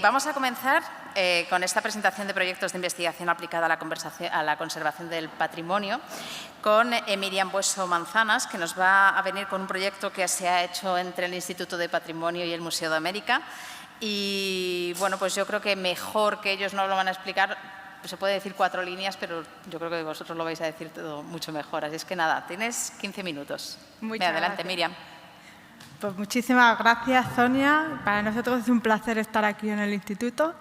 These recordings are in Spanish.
Vamos a comenzar con esta presentación de proyectos de investigación aplicada a la conservación del patrimonio con Miriam Bueso Manzanas, que nos va a venir con un proyecto que se ha hecho entre el Instituto de Patrimonio y el Museo de América. Y bueno, pues yo creo que mejor que ellos no lo van a explicar. Se puede decir 4 líneas, pero yo creo que vosotros lo vais a decir todo mucho mejor. Así es que nada, tienes 15 minutos. Adelante, Miriam. Pues muchísimas gracias, Sonia. Para nosotros es un placer estar aquí en el Instituto.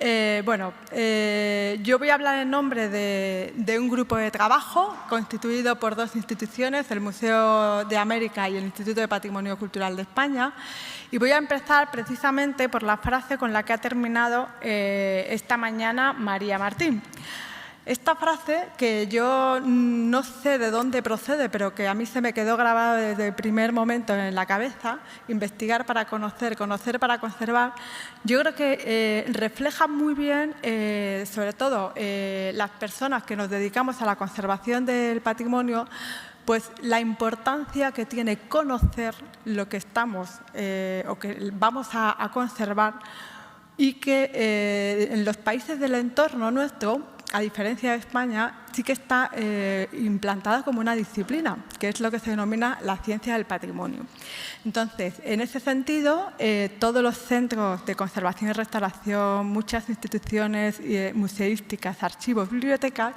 Yo voy a hablar en nombre de un grupo de trabajo constituido por 2 instituciones, el Museo de América y el Instituto de Patrimonio Cultural de España. Y voy a empezar precisamente por la frase con la que ha terminado esta mañana María Martín. Esta frase, que yo no sé de dónde procede, pero que a mí se me quedó grabada desde el primer momento en la cabeza, investigar para conocer, conocer para conservar, yo creo que refleja muy bien, sobre todo las personas que nos dedicamos a la conservación del patrimonio, pues la importancia que tiene conocer lo que estamos o que vamos a conservar y que en los países del entorno nuestro, a diferencia de España, sí que está implantada como una disciplina, que es lo que se denomina la ciencia del patrimonio. Entonces, en ese sentido, todos los centros de conservación y restauración, muchas instituciones museísticas, archivos, bibliotecas,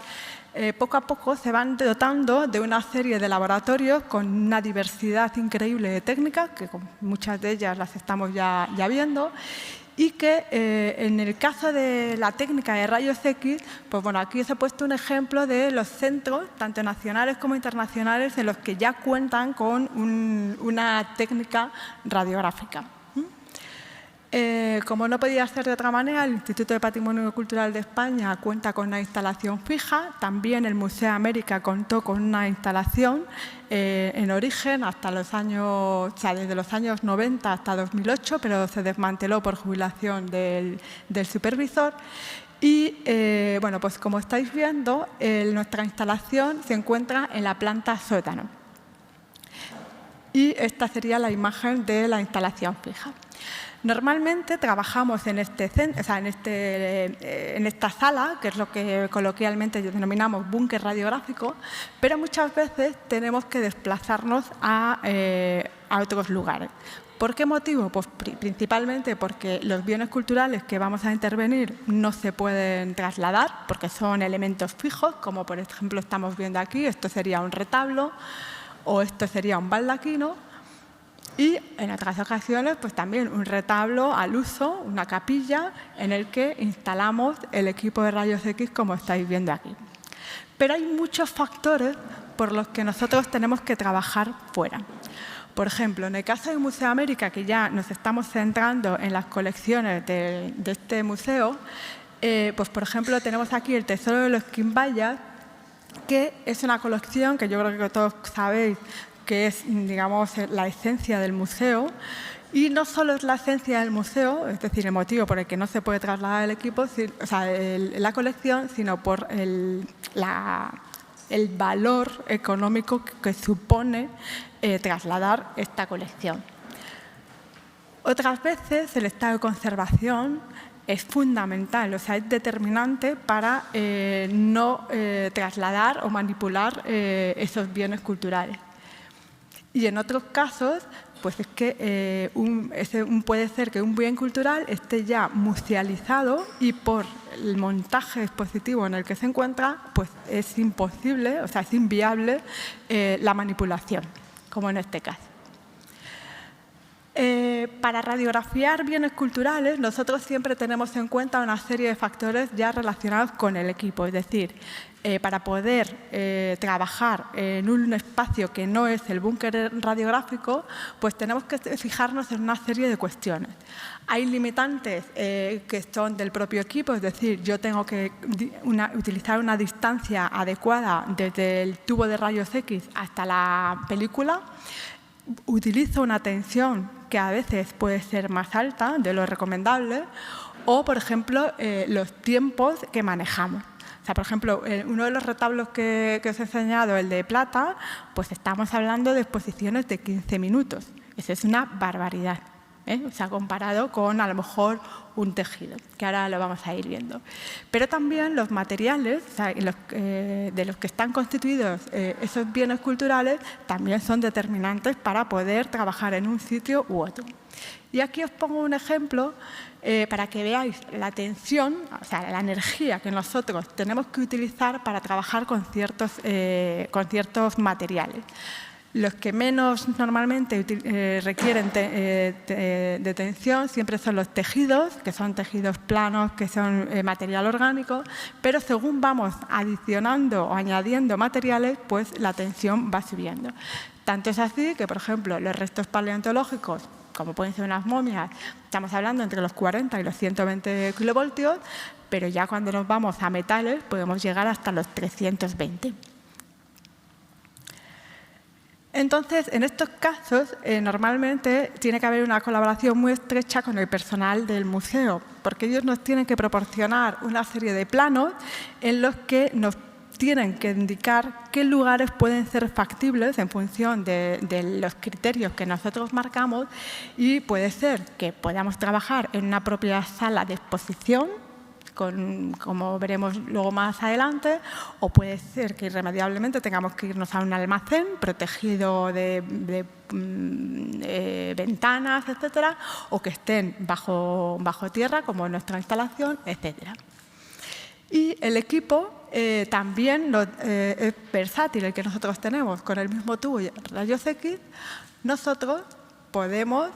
poco a poco se van dotando de una serie de laboratorios con una diversidad increíble de técnicas, que con muchas de ellas las estamos ya viendo, y que en el caso de la técnica de rayos X, pues bueno, aquí os he puesto un ejemplo de los centros, tanto nacionales como internacionales, en los que ya cuentan con una técnica radiográfica. Como no podía ser de otra manera, el Instituto de Patrimonio Cultural de España cuenta con una instalación fija. También el Museo de América contó con una instalación en origen hasta los años, o sea, desde los años 90 hasta 2008, pero se desmanteló por jubilación del supervisor. Y bueno, pues como estáis viendo, nuestra instalación se encuentra en la planta sótano. Y esta sería la imagen de la instalación fija. Normalmente trabajamos en esta sala, que es lo que coloquialmente denominamos búnker radiográfico, pero muchas veces tenemos que desplazarnos a otros lugares. ¿Por qué motivo? Pues principalmente porque los bienes culturales que vamos a intervenir no se pueden trasladar, porque son elementos fijos, como por ejemplo estamos viendo aquí. Esto sería un retablo o esto sería un baldaquino. Y en otras ocasiones, pues también un retablo al uso, una capilla, en el que instalamos el equipo de rayos X, como estáis viendo aquí. Pero hay muchos factores por los que nosotros tenemos que trabajar fuera. Por ejemplo, en el caso del Museo de América, que ya nos estamos centrando en las colecciones de este museo, pues por ejemplo tenemos aquí el Tesoro de los Quimbayas, que es una colección que yo creo que todos sabéis que es, digamos, la esencia del museo. Y no solo es la esencia del museo, es decir, el motivo por el que no se puede trasladar el equipo, o sea, la colección, sino por el valor económico que supone trasladar esta colección. Otras veces el estado de conservación es fundamental, o sea, es determinante para no trasladar o manipular esos bienes culturales. Y en otros casos, pues es que puede ser que un bien cultural esté ya musealizado y por el montaje expositivo en el que se encuentra, pues es imposible, o sea, es inviable la manipulación, como en este caso. Para radiografiar bienes culturales, nosotros siempre tenemos en cuenta una serie de factores ya relacionados con el equipo. Es decir, para poder trabajar en un espacio que no es el búnker radiográfico, pues tenemos que fijarnos en una serie de cuestiones. Hay limitantes que son del propio equipo, es decir, yo tengo que utilizar una distancia adecuada desde el tubo de rayos X hasta la película. Utilizo una tensión que a veces puede ser más alta de lo recomendable, o, por ejemplo, los tiempos que manejamos. O sea, por ejemplo, uno de los retablos que os he enseñado, el de plata, pues estamos hablando de exposiciones de 15 minutos. Eso es una barbaridad. O sea, comparado con a lo mejor un tejido, que ahora lo vamos a ir viendo. Pero también los materiales, o sea, de los que están constituidos esos bienes culturales, también son determinantes para poder trabajar en un sitio u otro. Y aquí os pongo un ejemplo para que veáis la tensión, o sea, la energía que nosotros tenemos que utilizar para trabajar con ciertos materiales. Los que menos normalmente requieren de tensión siempre son los tejidos, que son tejidos planos, que son material orgánico, pero según vamos adicionando o añadiendo materiales, pues la tensión va subiendo. Tanto es así que, por ejemplo, los restos paleontológicos, como pueden ser unas momias, estamos hablando entre los 40 y los 120 kilovoltios, pero ya cuando nos vamos a metales podemos llegar hasta los 320. Entonces, en estos casos, normalmente tiene que haber una colaboración muy estrecha con el personal del museo, porque ellos nos tienen que proporcionar una serie de planos en los que nos tienen que indicar qué lugares pueden ser factibles en función de los criterios que nosotros marcamos, y puede ser que podamos trabajar en una propia sala de exposición, como veremos luego más adelante, o puede ser que irremediablemente tengamos que irnos a un almacén protegido de ventanas, etcétera, o que estén bajo tierra, como en nuestra instalación, etcétera. Y el equipo también es versátil, el que nosotros tenemos. Con el mismo tubo y rayos X, nosotros podemos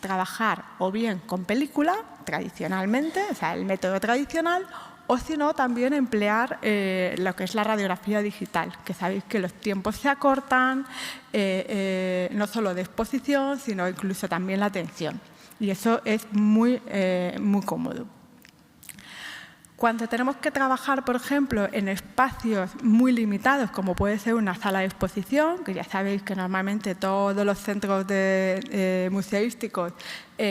trabajar o bien con película, tradicionalmente, o sea, el método tradicional, o si no, también emplear lo que es la radiografía digital, que sabéis que los tiempos se acortan, no solo de exposición, sino incluso también la tensión. Y eso es muy cómodo. Cuando tenemos que trabajar, por ejemplo, en espacios muy limitados, como puede ser una sala de exposición, que ya sabéis que normalmente todos los centros museísticos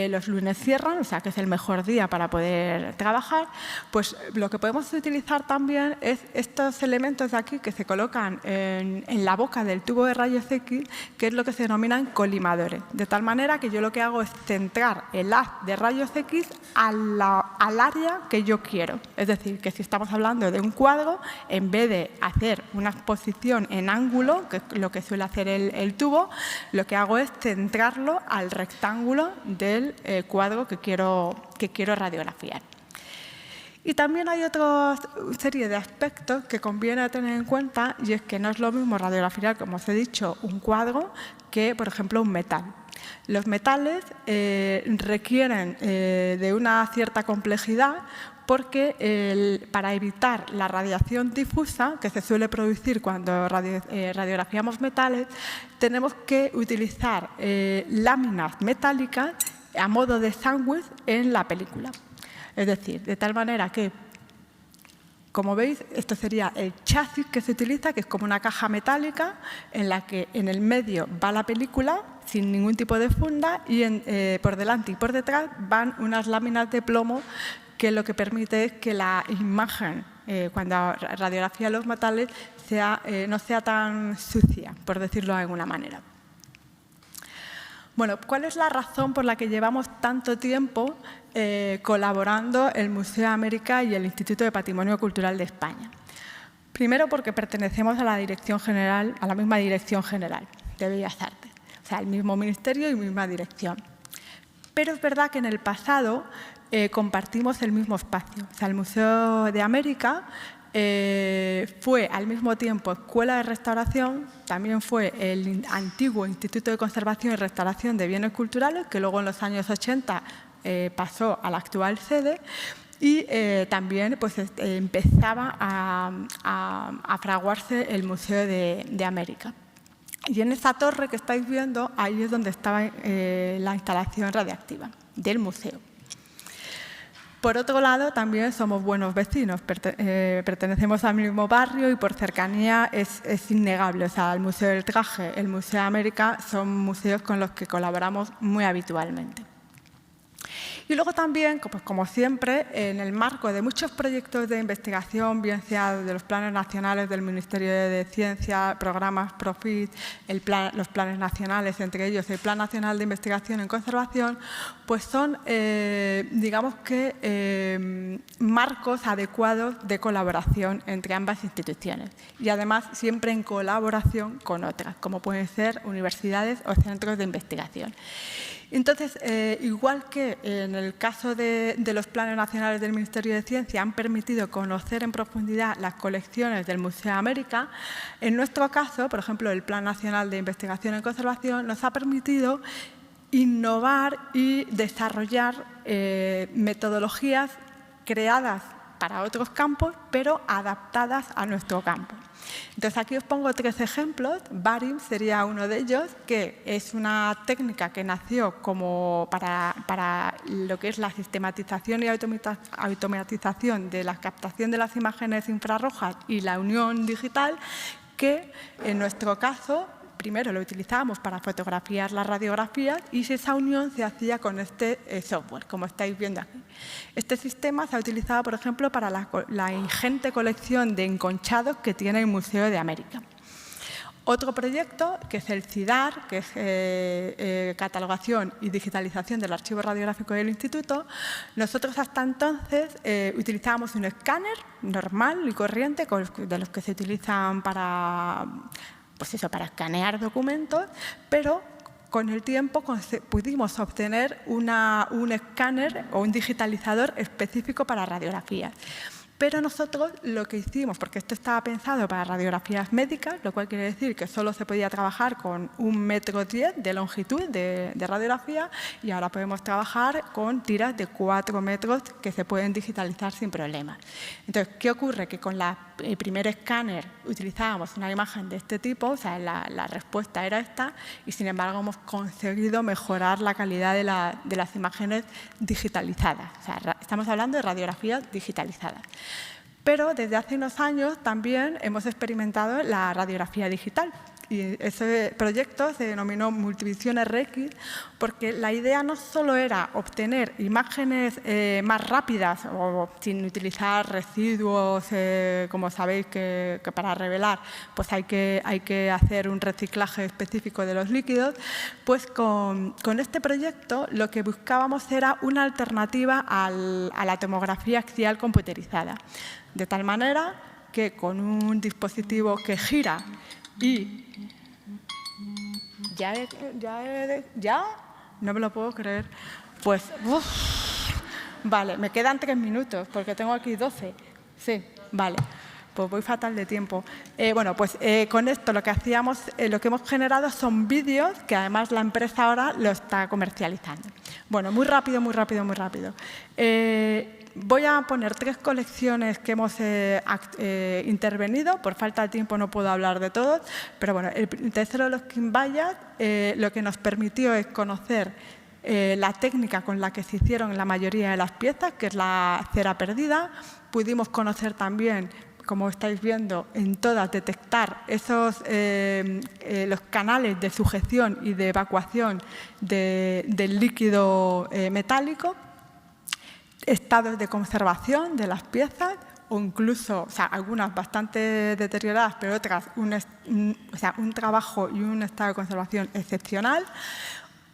los lunes cierran, o sea que es el mejor día para poder trabajar, pues lo que podemos utilizar también es estos elementos de aquí que se colocan en la boca del tubo de rayos X, que es lo que se denominan colimadores. De tal manera que yo lo que hago es centrar el haz de rayos X al área que yo quiero. Es decir, que si estamos hablando de un cuadro, en vez de hacer una exposición en ángulo, que es lo que suele hacer el tubo, lo que hago es centrarlo al rectángulo del cuadro que quiero radiografiar. Y también hay otra serie de aspectos que conviene tener en cuenta, y es que no es lo mismo radiografiar, como os he dicho, un cuadro que, por ejemplo, un metal. Los metales requieren de una cierta complejidad, porque para evitar la radiación difusa que se suele producir cuando radiografiamos metales, tenemos que utilizar láminas metálicas a modo de sándwich en la película. Es decir, de tal manera que, como veis, esto sería el chasis que se utiliza, que es como una caja metálica en la que en el medio va la película sin ningún tipo de funda, y por delante y por detrás van unas láminas de plomo, que lo que permite es que la imagen, cuando radiografía los metales, no sea tan sucia, por decirlo de alguna manera. Bueno, ¿cuál es la razón por la que llevamos tanto tiempo colaborando el Museo de América y el Instituto de Patrimonio Cultural de España? Primero, porque pertenecemos a la misma Dirección General de Bellas Artes, o sea, el mismo ministerio y misma dirección. Pero es verdad que en el pasado compartimos el mismo espacio. O sea, el Museo de América fue al mismo tiempo escuela de restauración, también fue el antiguo Instituto de Conservación y Restauración de Bienes Culturales, que luego en los años 80 pasó a la actual sede, y también pues, empezaba a fraguarse el Museo de América. Y en esa torre que estáis viendo, ahí es donde estaba la instalación radiactiva del museo. Por otro lado, también somos buenos vecinos, pertenecemos al mismo barrio y por cercanía es innegable. O sea, el Museo del Traje, el Museo de América son museos con los que colaboramos muy habitualmente. Y luego también, pues como siempre, en el marco de muchos proyectos de investigación, bien sea de los planes nacionales del Ministerio de Ciencia, programas PROFIT, los planes nacionales, entre ellos el Plan Nacional de Investigación en Conservación, pues son, digamos que, marcos adecuados de colaboración entre ambas instituciones y además siempre en colaboración con otras, como pueden ser universidades o centros de investigación. Entonces, igual que en el caso de los planes nacionales del Ministerio de Ciencia han permitido conocer en profundidad las colecciones del Museo de América, en nuestro caso, por ejemplo, el Plan Nacional de Investigación en Conservación nos ha permitido innovar y desarrollar metodologías creadas para otros campos, pero adaptadas a nuestro campo. Entonces, aquí os pongo 3 ejemplos. BARIM sería uno de ellos, que es una técnica que nació como para lo que es la sistematización y automatización de la captación de las imágenes infrarrojas y la unión digital, que en nuestro caso primero lo utilizábamos para fotografiar las radiografías y esa unión se hacía con este software, como estáis viendo aquí. Este sistema se ha utilizado, por ejemplo, para la ingente colección de enconchados que tiene el Museo de América. Otro proyecto, que es el CIDAR, que es catalogación y digitalización del archivo radiográfico del Instituto. Nosotros hasta entonces utilizábamos un escáner normal y corriente, de los que se utilizan para escanear documentos, pero con el tiempo pudimos obtener un escáner o un digitalizador específico para radiografías. Pero nosotros lo que hicimos, porque esto estaba pensado para radiografías médicas, lo cual quiere decir que solo se podía trabajar con 1,10 metros de longitud de radiografía, y ahora podemos trabajar con tiras de 4 metros que se pueden digitalizar sin problemas. Entonces, ¿qué ocurre? Que con el primer escáner utilizábamos una imagen de este tipo, o sea, la respuesta era esta, y sin embargo hemos conseguido mejorar la calidad de las imágenes digitalizadas. O sea, estamos hablando de radiografías digitalizadas. Pero desde hace unos años también hemos experimentado la radiografía digital. Y ese proyecto se denominó Multivisión RX porque la idea no solo era obtener imágenes más rápidas o sin utilizar residuos, como sabéis que para revelar pues hay que hacer un reciclaje específico de los líquidos, pues con este proyecto lo que buscábamos era una alternativa a la tomografía axial computerizada. De tal manera que con un dispositivo que gira y ya no me lo puedo creer. Pues, vale, me quedan 3 minutos porque tengo aquí 12. Sí, vale. Pues voy fatal de tiempo. Bueno, pues con esto lo que hacíamos, lo que hemos generado son vídeos que además la empresa ahora lo está comercializando. Bueno, muy rápido, muy rápido, muy rápido. Voy a poner 3 colecciones que hemos intervenido. Por falta de tiempo no puedo hablar de todos, pero bueno, el tercero de los quimbayas lo que nos permitió es conocer la técnica con la que se hicieron la mayoría de las piezas, que es la cera perdida. Pudimos conocer también, como estáis viendo, en todas detectar los canales de sujeción y de evacuación del líquido metálico, estados de conservación de las piezas, o incluso, o sea, algunas bastante deterioradas, pero otras un trabajo y un estado de conservación excepcional.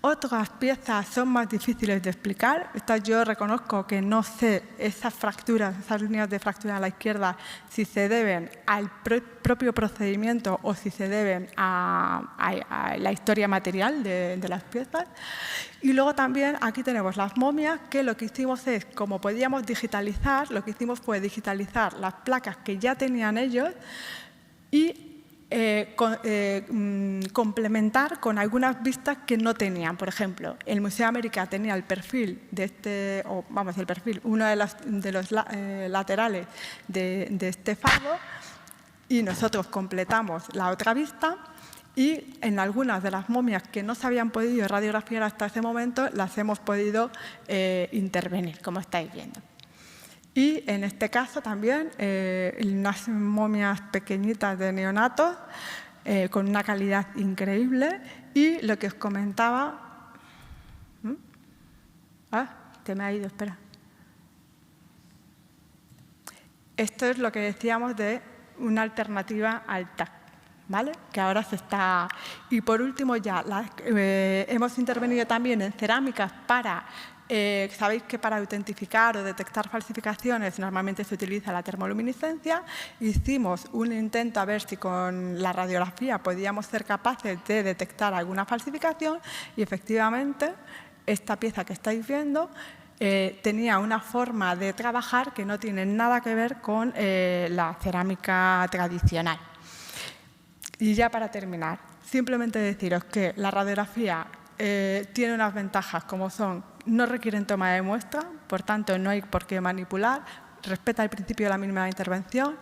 Otras piezas son más difíciles de explicar. Estas yo reconozco que no sé esas fracturas, esas líneas de fractura a la izquierda, si se deben al propio procedimiento o si se deben a la historia material de las piezas. Y luego también aquí tenemos las momias, que lo que hicimos es, como podíamos digitalizar, lo que hicimos fue digitalizar las placas que ya tenían ellos y complementar con algunas vistas que no tenían. Por ejemplo, el Museo de América tenía el perfil de uno de los laterales de este faro, y nosotros completamos la otra vista, y en algunas de las momias que no se habían podido radiografiar hasta ese momento las hemos podido intervenir, como estáis viendo. Y en este caso también unas momias pequeñitas de neonatos con una calidad increíble. Y lo que os comentaba... que me ha ido, espera. Esto es lo que decíamos de una alternativa al TAC, ¿vale? Que ahora se está... Y por último ya, hemos intervenido también en cerámicas para... sabéis que para autentificar o detectar falsificaciones normalmente se utiliza la termoluminiscencia. Hicimos un intento a ver si con la radiografía podíamos ser capaces de detectar alguna falsificación y efectivamente esta pieza que estáis viendo tenía una forma de trabajar que no tiene nada que ver con la cerámica tradicional. Y ya para terminar, simplemente deciros que la radiografía tiene unas ventajas como son, no requieren toma de muestra, por tanto no hay por qué manipular, respeta el principio de la mínima intervención,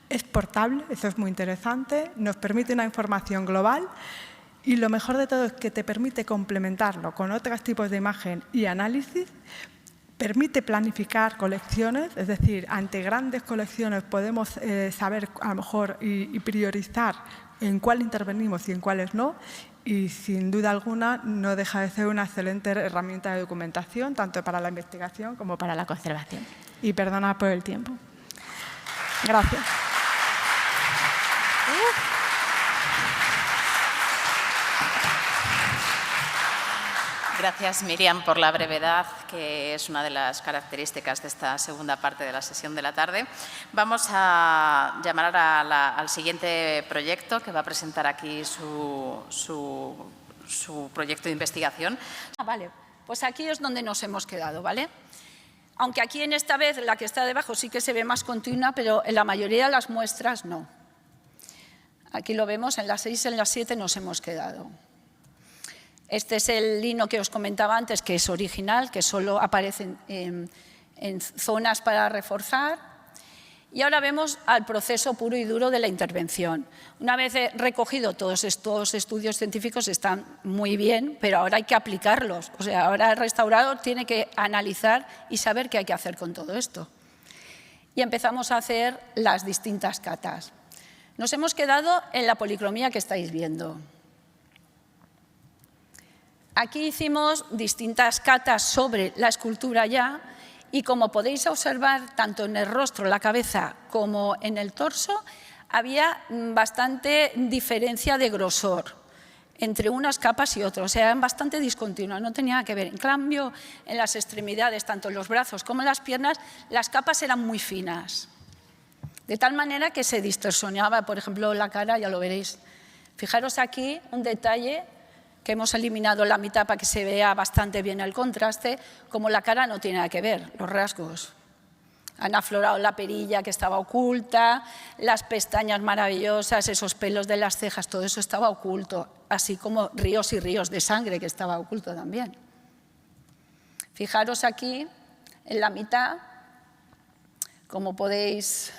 es portable, eso es muy interesante, nos permite una información global y lo mejor de todo es que te permite complementarlo con otros tipos de imagen y análisis, permite planificar colecciones, es decir, ante grandes colecciones podemos saber a lo mejor y priorizar en cuál intervenimos y en cuáles no, y sin duda alguna no deja de ser una excelente herramienta de documentación, tanto para la investigación como para la conservación. Y perdona por el tiempo. Gracias. Gracias, Miriam, por la brevedad, que es una de las características de esta segunda parte de la sesión de la tarde. Vamos a llamar al siguiente proyecto que va a presentar aquí su proyecto de investigación. Vale, pues aquí es donde nos hemos quedado, ¿vale? Aunque aquí en esta vez la que está debajo sí que se ve más continua, pero en la mayoría de las muestras no. Aquí lo vemos, en las 6, en las 7 nos hemos quedado. Este es el lino que os comentaba antes, que es original, que solo aparece en zonas para reforzar. Y ahora vemos al proceso puro y duro de la intervención. Una vez recogido todos estos estudios científicos, están muy bien, pero ahora hay que aplicarlos. O sea, ahora el restaurador tiene que analizar y saber qué hay que hacer con todo esto. Y empezamos a hacer las distintas catas. Nos hemos quedado en la policromía que estáis viendo. Aquí hicimos distintas catas sobre la escultura ya y como podéis observar, tanto en el rostro, la cabeza, como en el torso, había bastante diferencia de grosor entre unas capas y otras, o sea, eran bastante discontinuas, no tenía que ver. En cambio, en las extremidades, tanto en los brazos como en las piernas, las capas eran muy finas, de tal manera que se distorsionaba, por ejemplo, la cara, ya lo veréis. Fijaros aquí un detalle que hemos eliminado la mitad para que se vea bastante bien el contraste, como la cara no tiene nada que ver, los rasgos. Han aflorado la perilla que estaba oculta, las pestañas maravillosas, esos pelos de las cejas, todo eso estaba oculto, así como ríos y ríos de sangre que estaba oculto también. Fijaros aquí, en la mitad, como podéis...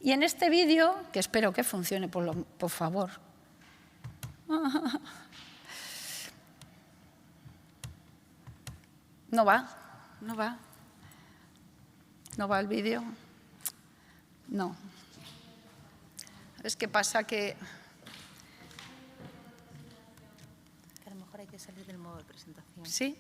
Y en este vídeo, que espero que funcione, por favor. No va el vídeo. No. Es que pasa que... A lo mejor hay que salir del modo de presentación. Sí.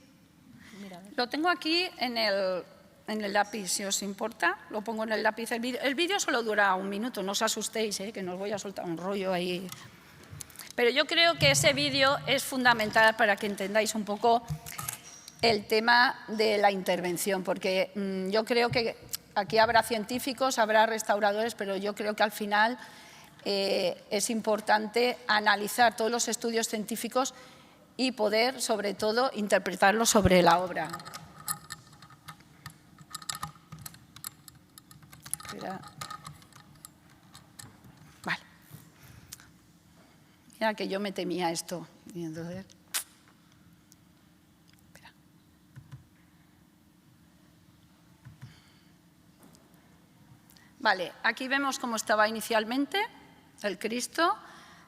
Mira, lo tengo aquí en el lápiz, si os importa. Lo pongo en el lápiz. El vídeo solo dura 1 minuto, no os asustéis, que no os voy a soltar un rollo ahí. Pero yo creo que ese vídeo es fundamental para que entendáis un poco el tema de la intervención, porque yo creo que aquí habrá científicos, habrá restauradores, pero yo creo que al final es importante analizar todos los estudios científicos y poder, sobre todo, interpretarlos sobre la obra. Espera. Vale. Mira que yo me temía esto. Y entonces... Espera. Vale, aquí vemos cómo estaba inicialmente el Cristo.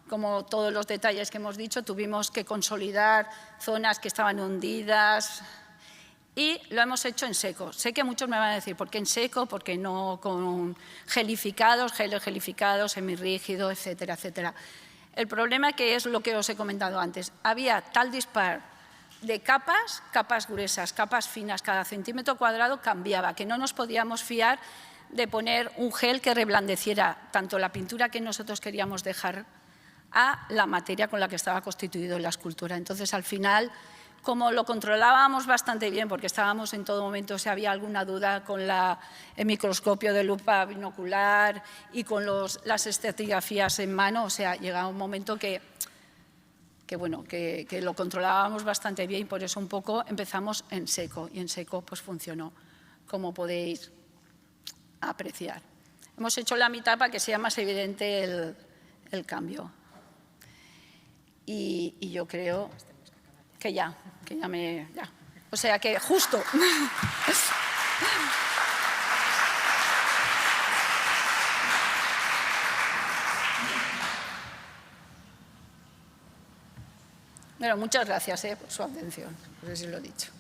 Como todos los detalles que hemos dicho, tuvimos que consolidar zonas que estaban hundidas y lo hemos hecho en seco. Sé que muchos me van a decir, ¿por qué en seco? ¿Por qué no con gelificados, geles gelificados, semirrígido, etcétera, etcétera? El problema que es lo que os he comentado antes. Había tal dispar de capas gruesas, capas finas, cada centímetro cuadrado cambiaba, que no nos podíamos fiar de poner un gel que reblandeciera tanto la pintura que nosotros queríamos dejar a la materia con la que estaba constituido la escultura. Entonces, al final, como lo controlábamos bastante bien, porque estábamos en todo momento, si había alguna duda con el microscopio de lupa binocular y con las estratigrafías en mano, o sea, llegaba un momento que lo controlábamos bastante bien y por eso un poco empezamos en seco y en seco pues funcionó, como podéis apreciar. Hemos hecho la mitad para que sea más evidente el cambio. Y yo creo que ya. O sea que justo. Bueno, muchas gracias por su atención, no sé si lo he dicho.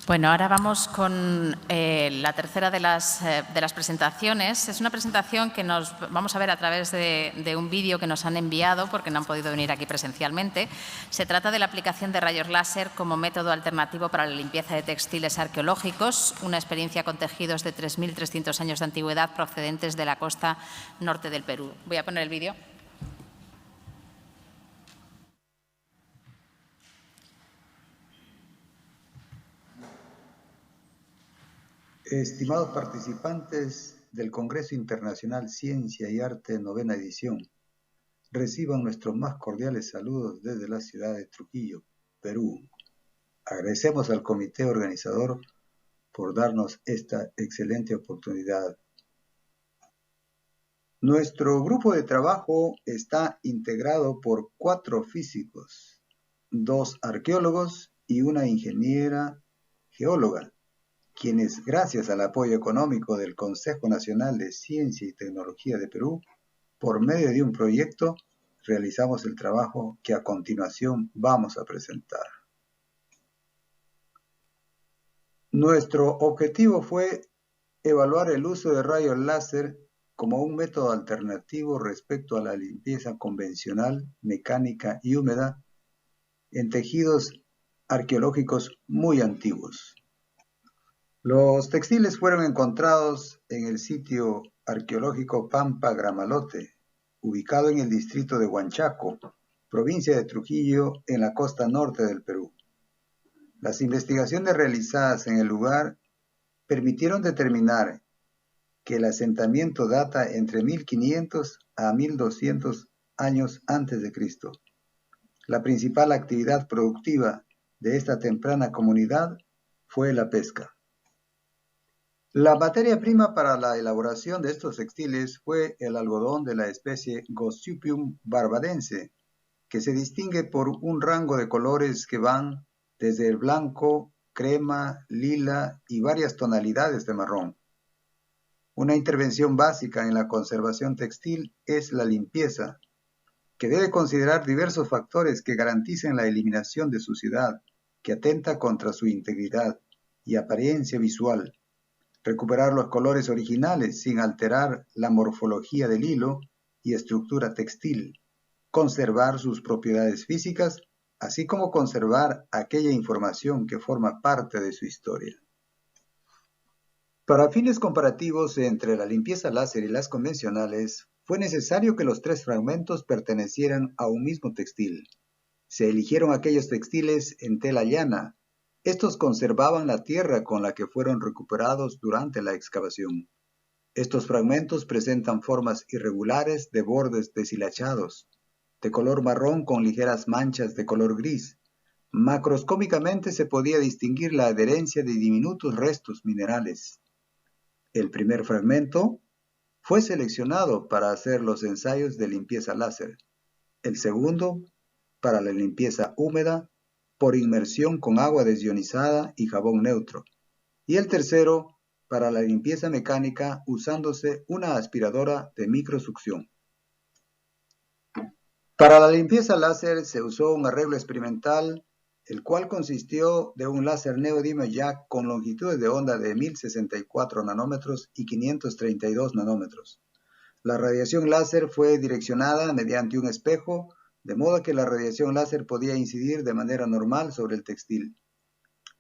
Bueno, ahora vamos con la tercera de las presentaciones. Es una presentación que nos vamos a ver a través de un vídeo que nos han enviado porque no han podido venir aquí presencialmente. Se trata de la aplicación de rayos láser como método alternativo para la limpieza de textiles arqueológicos, una experiencia con tejidos de 3.300 años de antigüedad procedentes de la costa norte del Perú. Voy a poner el vídeo. Estimados participantes del Congreso Internacional Ciencia y Arte 9ª edición, reciban nuestros más cordiales saludos desde la ciudad de Trujillo, Perú. Agradecemos al comité organizador por darnos esta excelente oportunidad. Nuestro grupo de trabajo está integrado por 4 físicos, 2 arqueólogos y una ingeniera geóloga, quienes, gracias al apoyo económico del Consejo Nacional de Ciencia y Tecnología de Perú, por medio de un proyecto, realizamos el trabajo que a continuación vamos a presentar. Nuestro objetivo fue evaluar el uso de rayos láser como un método alternativo respecto a la limpieza convencional, mecánica y húmeda en tejidos arqueológicos muy antiguos. Los textiles fueron encontrados en el sitio arqueológico Pampa Gramalote, ubicado en el distrito de Huanchaco, provincia de Trujillo, en la costa norte del Perú. Las investigaciones realizadas en el lugar permitieron determinar que el asentamiento data entre 1500 a 1200 años antes de Cristo. La principal actividad productiva de esta temprana comunidad fue la pesca. La materia prima para la elaboración de estos textiles fue el algodón de la especie Gossypium barbadense, que se distingue por un rango de colores que van desde el blanco, crema, lila y varias tonalidades de marrón. Una intervención básica en la conservación textil es la limpieza, que debe considerar diversos factores que garanticen la eliminación de suciedad, que atenta contra su integridad y apariencia visual, recuperar los colores originales sin alterar la morfología del hilo y estructura textil, conservar sus propiedades físicas, así como conservar aquella información que forma parte de su historia. Para fines comparativos entre la limpieza láser y las convencionales, fue necesario que los 3 fragmentos pertenecieran a un mismo textil. Se eligieron aquellos textiles en tela llana. Estos conservaban la tierra con la que fueron recuperados durante la excavación. Estos fragmentos presentan formas irregulares de bordes deshilachados, de color marrón con ligeras manchas de color gris. Macroscópicamente se podía distinguir la adherencia de diminutos restos minerales. El primer fragmento fue seleccionado para hacer los ensayos de limpieza láser. El segundo, para la limpieza húmeda, por inmersión con agua desionizada y jabón neutro. Y el tercero, para la limpieza mecánica usándose una aspiradora de microsucción. Para la limpieza láser se usó un arreglo experimental, el cual consistió de un láser neodymium jack con longitudes de onda de 1064 nanómetros y 532 nanómetros. La radiación láser fue direccionada mediante un espejo de modo que la radiación láser podía incidir de manera normal sobre el textil.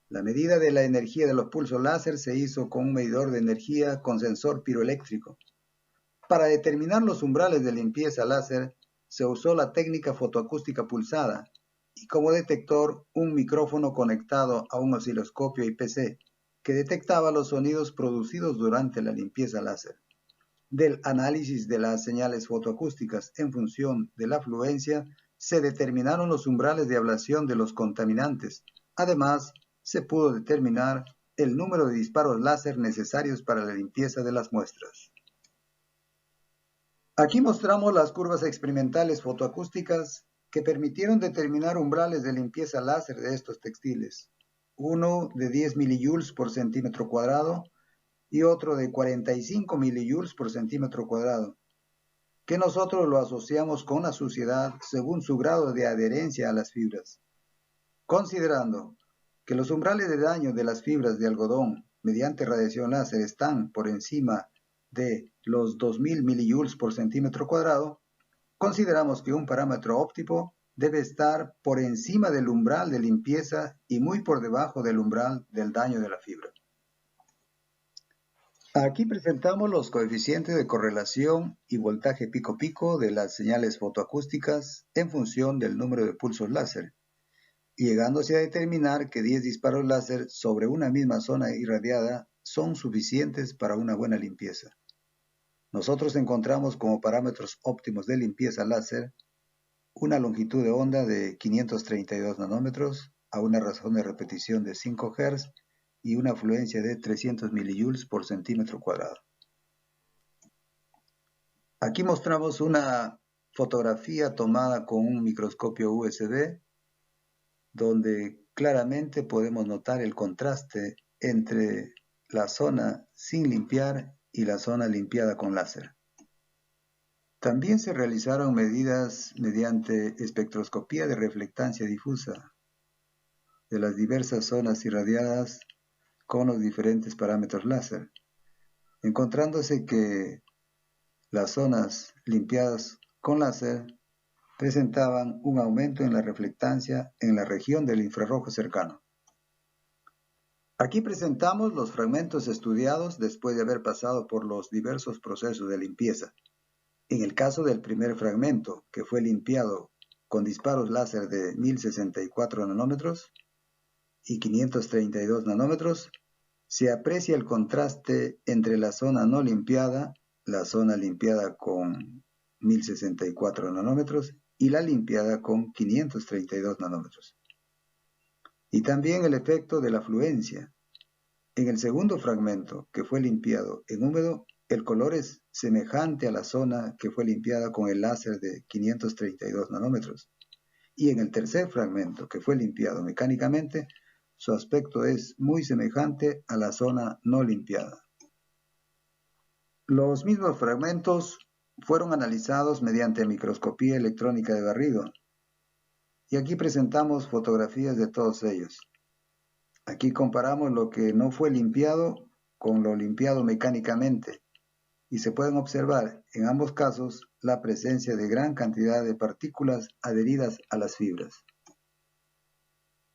La medida de la energía de los pulsos láser se hizo con un medidor de energía con sensor piroeléctrico. Para determinar los umbrales de limpieza láser, se usó la técnica fotoacústica pulsada y como detector un micrófono conectado a un osciloscopio IPC que detectaba los sonidos producidos durante la limpieza láser. Del análisis de las señales fotoacústicas en función de la fluencia, se determinaron los umbrales de ablación de los contaminantes. Además, se pudo determinar el número de disparos láser necesarios para la limpieza de las muestras. Aquí mostramos las curvas experimentales fotoacústicas que permitieron determinar umbrales de limpieza láser de estos textiles. Uno de 10 millijoules por centímetro cuadrado y otro de 45 millijoules por centímetro cuadrado, que nosotros lo asociamos con la suciedad según su grado de adherencia a las fibras. Considerando que los umbrales de daño de las fibras de algodón mediante radiación láser están por encima de los 2000 millijoules por centímetro cuadrado, consideramos que un parámetro óptimo debe estar por encima del umbral de limpieza y muy por debajo del umbral del daño de la fibra. Aquí presentamos los coeficientes de correlación y voltaje pico-pico de las señales fotoacústicas en función del número de pulsos láser, llegándose a determinar que 10 disparos láser sobre una misma zona irradiada son suficientes para una buena limpieza. Nosotros encontramos como parámetros óptimos de limpieza láser una longitud de onda de 532 nanómetros a una razón de repetición de 5 Hz y una fluencia de 300 millijoules por centímetro cuadrado. Aquí mostramos una fotografía tomada con un microscopio USB, donde claramente podemos notar el contraste entre la zona sin limpiar y la zona limpiada con láser. También se realizaron medidas mediante espectroscopía de reflectancia difusa de las diversas zonas irradiadas con los diferentes parámetros láser, encontrándose que las zonas limpiadas con láser presentaban un aumento en la reflectancia en la región del infrarrojo cercano. Aquí presentamos los fragmentos estudiados después de haber pasado por los diversos procesos de limpieza. En el caso del primer fragmento, que fue limpiado con disparos láser de 1064 nanómetros y 532 nanómetros, se aprecia el contraste entre la zona no limpiada, la zona limpiada con 1064 nanómetros y la limpiada con 532 nanómetros. Y también el efecto de la fluencia. En el segundo fragmento, que fue limpiado en húmedo, el color es semejante a la zona que fue limpiada con el láser de 532 nanómetros. Y en el tercer fragmento, que fue limpiado mecánicamente, su aspecto es muy semejante a la zona no limpiada. Los mismos fragmentos fueron analizados mediante microscopía electrónica de barrido. Y aquí presentamos fotografías de todos ellos. Aquí comparamos lo que no fue limpiado con lo limpiado mecánicamente y se pueden observar en ambos casos la presencia de gran cantidad de partículas adheridas a las fibras.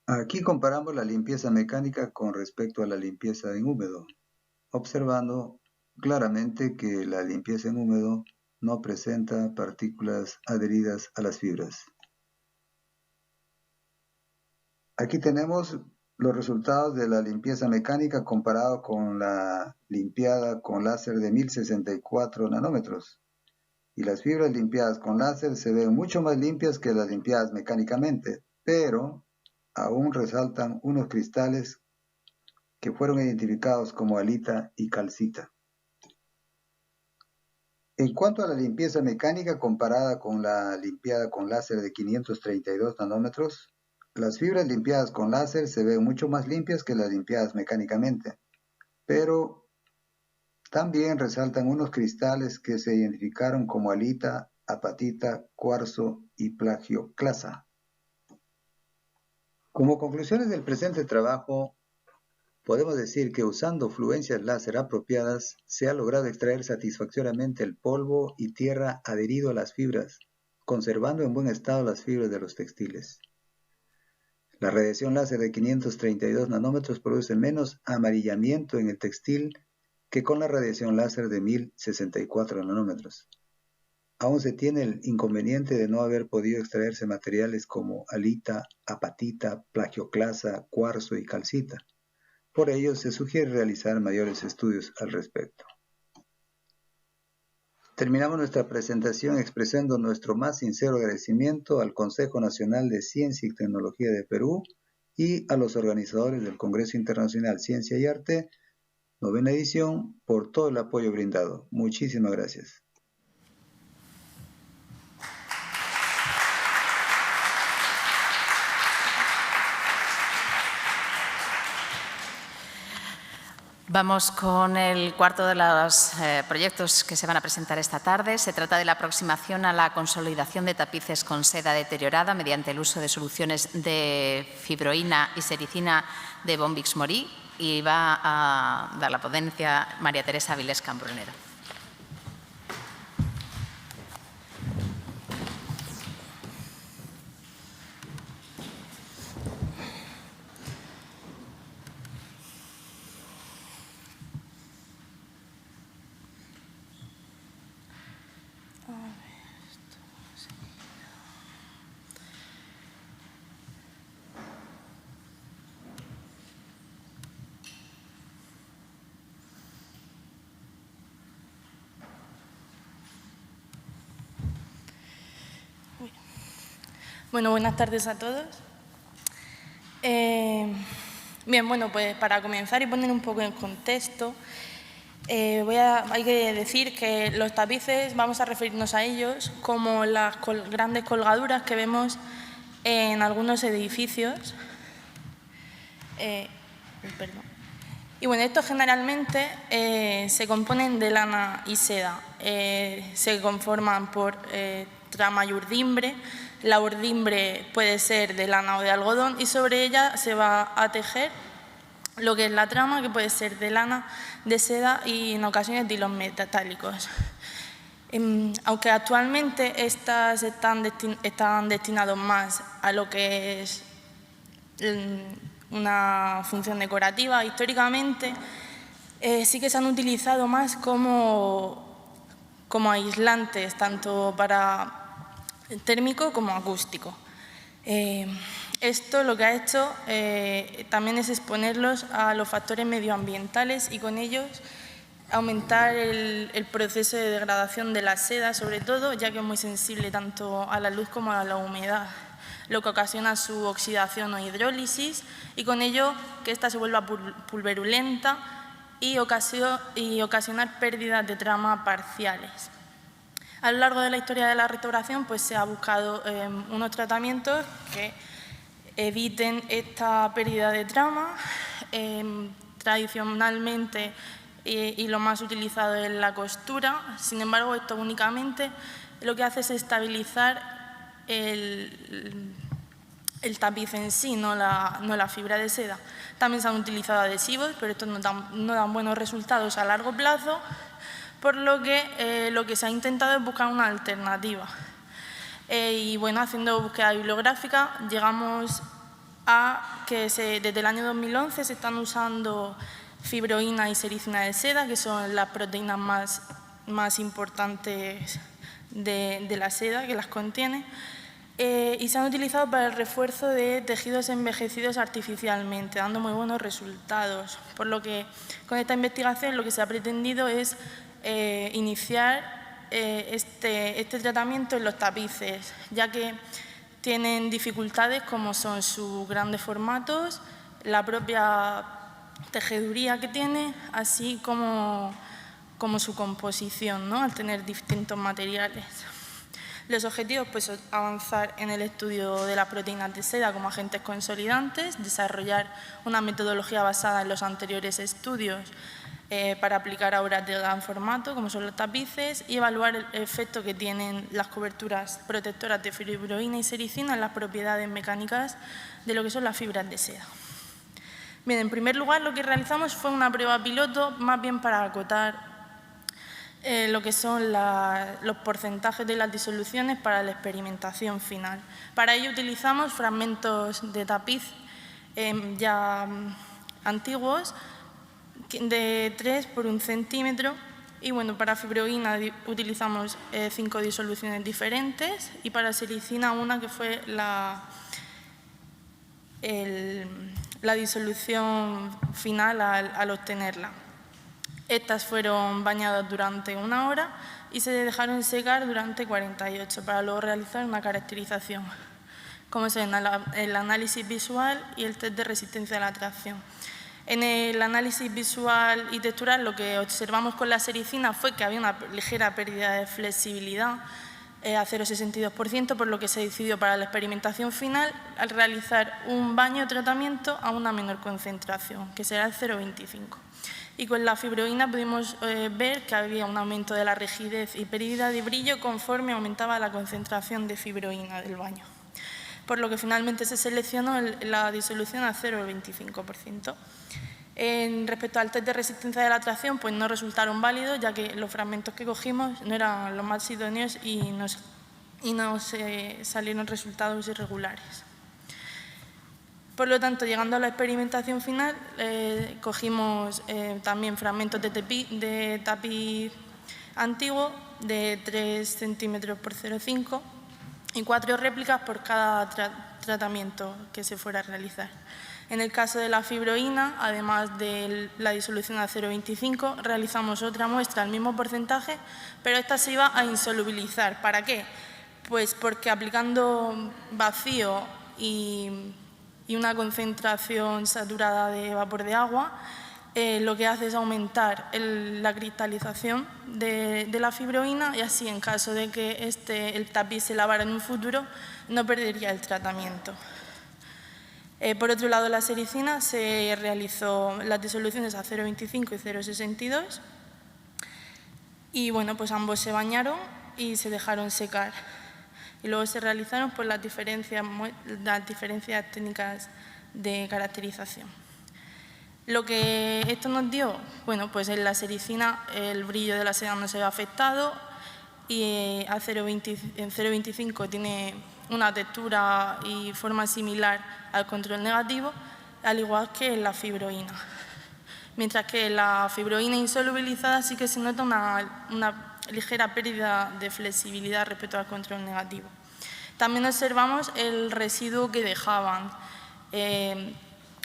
Aquí comparamos la limpieza mecánica con respecto a la limpieza en húmedo, observando claramente que la limpieza en húmedo no presenta partículas adheridas a las fibras. Aquí tenemos los resultados de la limpieza mecánica comparado con la limpiada con láser de 1064 nanómetros. Y las fibras limpiadas con láser se ven mucho más limpias que las limpiadas mecánicamente, pero aún resaltan unos cristales que fueron identificados como halita y calcita. En cuanto a la limpieza mecánica comparada con la limpiada con láser de 532 nanómetros, las fibras limpiadas con láser se ven mucho más limpias que las limpiadas mecánicamente, pero también resaltan unos cristales que se identificaron como halita, apatita, cuarzo y plagioclasa. Como conclusiones del presente trabajo, podemos decir que usando fluencias láser apropiadas se ha logrado extraer satisfactoriamente el polvo y tierra adherido a las fibras, conservando en buen estado las fibras de los textiles. La radiación láser de 532 nanómetros produce menos amarillamiento en el textil que con la radiación láser de 1064 nanómetros. Aún se tiene el inconveniente de no haber podido extraerse materiales como halita, apatita, plagioclasa, cuarzo y calcita. Por ello, se sugiere realizar mayores estudios al respecto. Terminamos nuestra presentación expresando nuestro más sincero agradecimiento al Consejo Nacional de Ciencia y Tecnología de Perú y a los organizadores del Congreso Internacional Ciencia y Arte, 9ª edición, por todo el apoyo brindado. Muchísimas gracias. Vamos con el cuarto de los proyectos que se van a presentar esta tarde. Se trata de la aproximación a la consolidación de tapices con seda deteriorada mediante el uso de soluciones de fibroína y sericina de Bombix Morí, y va a dar la ponencia María Teresa Vilés Cambrunero. Bueno, buenas tardes a todos. Bien, bueno, pues para comenzar y poner un poco en contexto, hay que decir que los tapices, vamos a referirnos a ellos como las grandes colgaduras que vemos en algunos edificios. Y bueno, estos generalmente se componen de lana y seda. Se conforman por trama y urdimbre. La urdimbre puede ser de lana o de algodón y sobre ella se va a tejer lo que es la trama, que puede ser de lana, de seda y en ocasiones de hilos metálicos. Aunque actualmente estas están destinados más a lo que es una función decorativa, históricamente sí que se han utilizado más como aislantes, tanto para térmico como acústico. Esto lo que ha hecho también es exponerlos a los factores medioambientales y con ellos aumentar el proceso de degradación de la seda, sobre todo, ya que es muy sensible tanto a la luz como a la humedad, lo que ocasiona su oxidación o hidrólisis y con ello que ésta se vuelva pulverulenta y ocasionar pérdidas de trama parciales. A lo largo de la historia de la restauración pues, se ha buscado unos tratamientos que eviten esta pérdida de trama. Tradicionalmente y lo más utilizado es la costura, sin embargo esto únicamente lo que hace es estabilizar el tapiz en sí, no la fibra de seda. También se han utilizado adhesivos, pero estos no dan buenos resultados a largo plazo, por lo que se ha intentado es buscar una alternativa. Y bueno, haciendo búsqueda bibliográfica, llegamos a que desde el año 2011 se están usando fibroína y sericina de seda, que son las proteínas más importantes de la seda, que las contiene, y se han utilizado para el refuerzo de tejidos envejecidos artificialmente, dando muy buenos resultados. Por lo que con esta investigación lo que se ha pretendido es iniciar este tratamiento en los tapices, ya que tienen dificultades como son sus grandes formatos, la propia tejeduría que tiene, así como su composición, ¿no? Al tener distintos materiales. Los objetivos pues, son avanzar en el estudio de las proteínas de seda como agentes consolidantes, desarrollar una metodología basada en los anteriores estudios para aplicar a obras de gran formato, como son los tapices, y evaluar el efecto que tienen las coberturas protectoras de fibroína y sericina en las propiedades mecánicas de lo que son las fibras de seda. Bien, en primer lugar, lo que realizamos fue una prueba piloto, más bien para acotar lo que son los porcentajes de las disoluciones para la experimentación final. Para ello utilizamos fragmentos de tapiz ya antiguos de 3 por 1 centímetro y bueno, para fibroína utilizamos 5 disoluciones diferentes y para sericina una que fue la disolución final al obtenerla. Estas fueron bañadas durante 1 hora y se dejaron secar durante 48 para luego realizar una caracterización, como es el análisis visual y el test de resistencia a la tracción. En el análisis visual y textural lo que observamos con la sericina fue que había una ligera pérdida de flexibilidad a 0,62%, por lo que se decidió para la experimentación final al realizar un baño o tratamiento a una menor concentración, que será el 0,25. Y con la fibroína pudimos ver que había un aumento de la rigidez y pérdida de brillo conforme aumentaba la concentración de fibroína del baño, por lo que finalmente se seleccionó la disolución a 0,25%. Respecto al test de resistencia de la tracción, pues no resultaron válidos, ya que los fragmentos que cogimos no eran los más idóneos y nos salieron resultados irregulares. Por lo tanto, llegando a la experimentación final, cogimos también fragmentos de tapiz antiguo de 3 centímetros por 0,5 y 4 réplicas por cada tratamiento que se fuera a realizar. En el caso de la fibroína, además de la disolución a 0,25, realizamos otra muestra al mismo porcentaje, pero esta se iba a insolubilizar. ¿Para qué? Pues porque aplicando vacío y una concentración saturada de vapor de agua, lo que hace es aumentar la cristalización de la fibroína y así, en caso de que el tapiz se lavara en un futuro, no perdería el tratamiento. Por otro lado, la sericina se realizó las disoluciones a 0,25 y 0,62 y bueno, pues ambos se bañaron y se dejaron secar. Y luego se realizaron pues, las diferencias técnicas de caracterización. Lo que esto nos dio, bueno, pues en la sericina el brillo de la seda no se ve afectado y en 0,25 tiene una textura y forma similar al control negativo, al igual que en la fibroína. Mientras que en la fibroína insolubilizada sí que se nota una ligera pérdida de flexibilidad respecto al control negativo. También observamos el residuo que dejaban,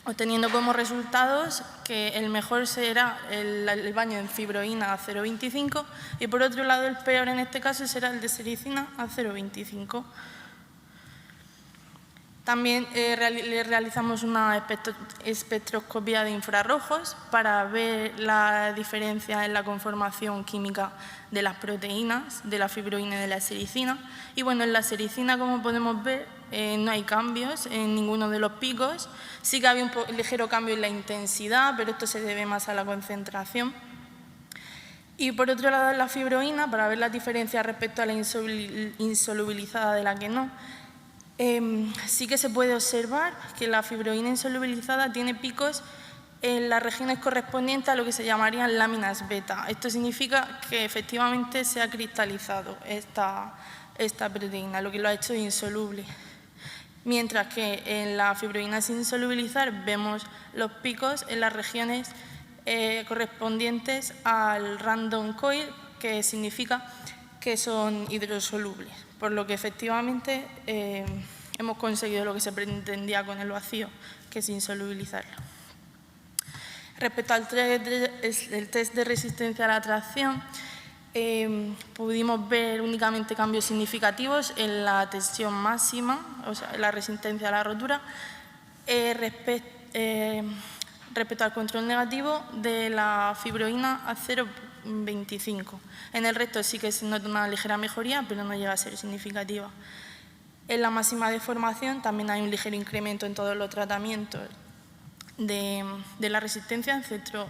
obteniendo como resultados que el mejor será el baño en fibroína a 0,25 y por otro lado el peor en este caso será el de sericina a 0,25. También le realizamos una espectroscopía de infrarrojos para ver la diferencia en la conformación química de las proteínas, de la fibroína y de la sericina. Y bueno, en la sericina, como podemos ver, no hay cambios en ninguno de los picos. Sí que había un ligero cambio en la intensidad, pero esto se debe más a la concentración. Y por otro lado, en la fibroína, para ver las diferencias respecto a la insolubilizada de la que no, sí que se puede observar que la fibroína insolubilizada tiene picos en las regiones correspondientes a lo que se llamarían láminas beta. Esto significa que efectivamente se ha cristalizado esta proteína, lo que lo ha hecho insoluble. Mientras que en la fibroína sin solubilizar vemos los picos en las regiones correspondientes al random coil, que significa que son hidrosolubles, por lo que efectivamente hemos conseguido lo que se pretendía con el vacío, que es insolubilizarlo. Respecto al test de resistencia a la tracción, pudimos ver únicamente cambios significativos en la tensión máxima, o sea, la resistencia a la rotura, respecto al control negativo de la fibroína a 0,25. En el resto sí que se nota una ligera mejoría, pero no llega a ser significativa. En la máxima deformación también hay un ligero incremento en todos los tratamientos de la resistencia,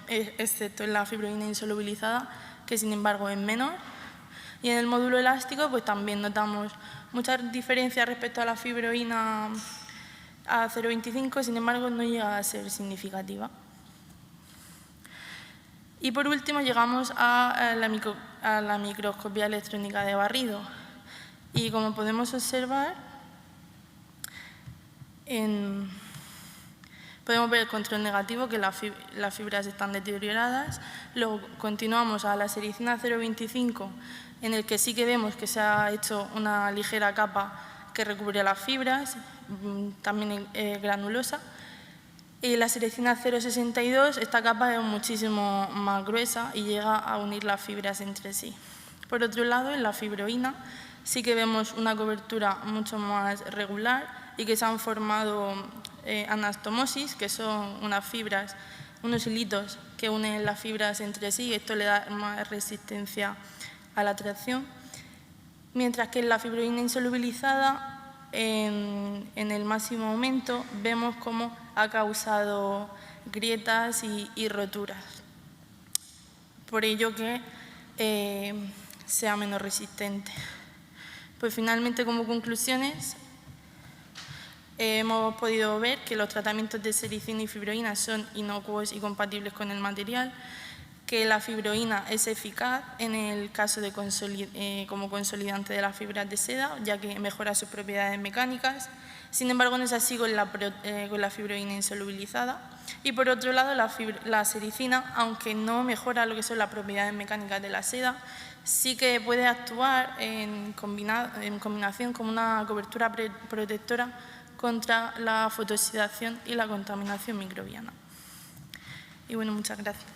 excepto en la fibroína insolubilizada, que sin embargo es menor. Y en el módulo elástico pues también notamos muchas diferencias respecto a la fibroína a 0,25, sin embargo no llega a ser significativa. Y por último llegamos a la microscopía electrónica de barrido. Y como podemos observar, podemos ver el control negativo, que las fibras están deterioradas. Luego continuamos a la sericina 0,25, en el que sí que vemos que se ha hecho una ligera capa que recubre las fibras, también granulosa. Y la sericina 0,62, esta capa es muchísimo más gruesa y llega a unir las fibras entre sí. Por otro lado, en la fibroína sí que vemos una cobertura mucho más regular y que se han formado anastomosis, que son unas fibras, unos hilitos que unen las fibras entre sí, y esto le da más resistencia a la tracción. Mientras que en la fibroína insolubilizada, en el máximo momento, vemos cómo ha causado grietas y roturas. Por ello que sea menos resistente. Pues finalmente, como conclusiones, hemos podido ver que los tratamientos de sericina y fibroína son inocuos y compatibles con el material, que la fibroína es eficaz en el caso de como consolidante de las fibras de seda, ya que mejora sus propiedades mecánicas. Sin embargo, no es así con la fibroína insolubilizada. Y por otro lado, la sericina, aunque no mejora lo que son las propiedades mecánicas de la seda, sí que puede actuar en combinación con una cobertura protectora contra la fotoxidación y la contaminación microbiana. Y bueno, muchas gracias.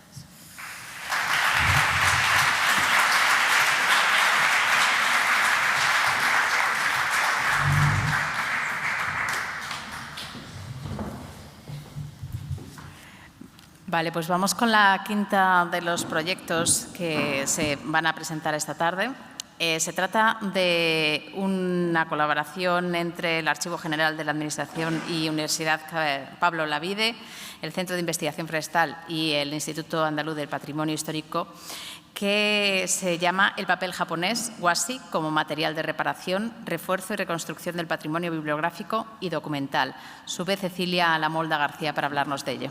Vale, pues vamos con la quinta de los proyectos que se van a presentar esta tarde. Se trata de una colaboración entre el Archivo General de la Administración y Universidad Pablo Olavide, el Centro de Investigación Forestal y el Instituto Andaluz del Patrimonio Histórico, que se llama El papel japonés washi como material de reparación, refuerzo y reconstrucción del patrimonio bibliográfico y documental. Sube Cecilia Lamolda García para hablarnos de ello.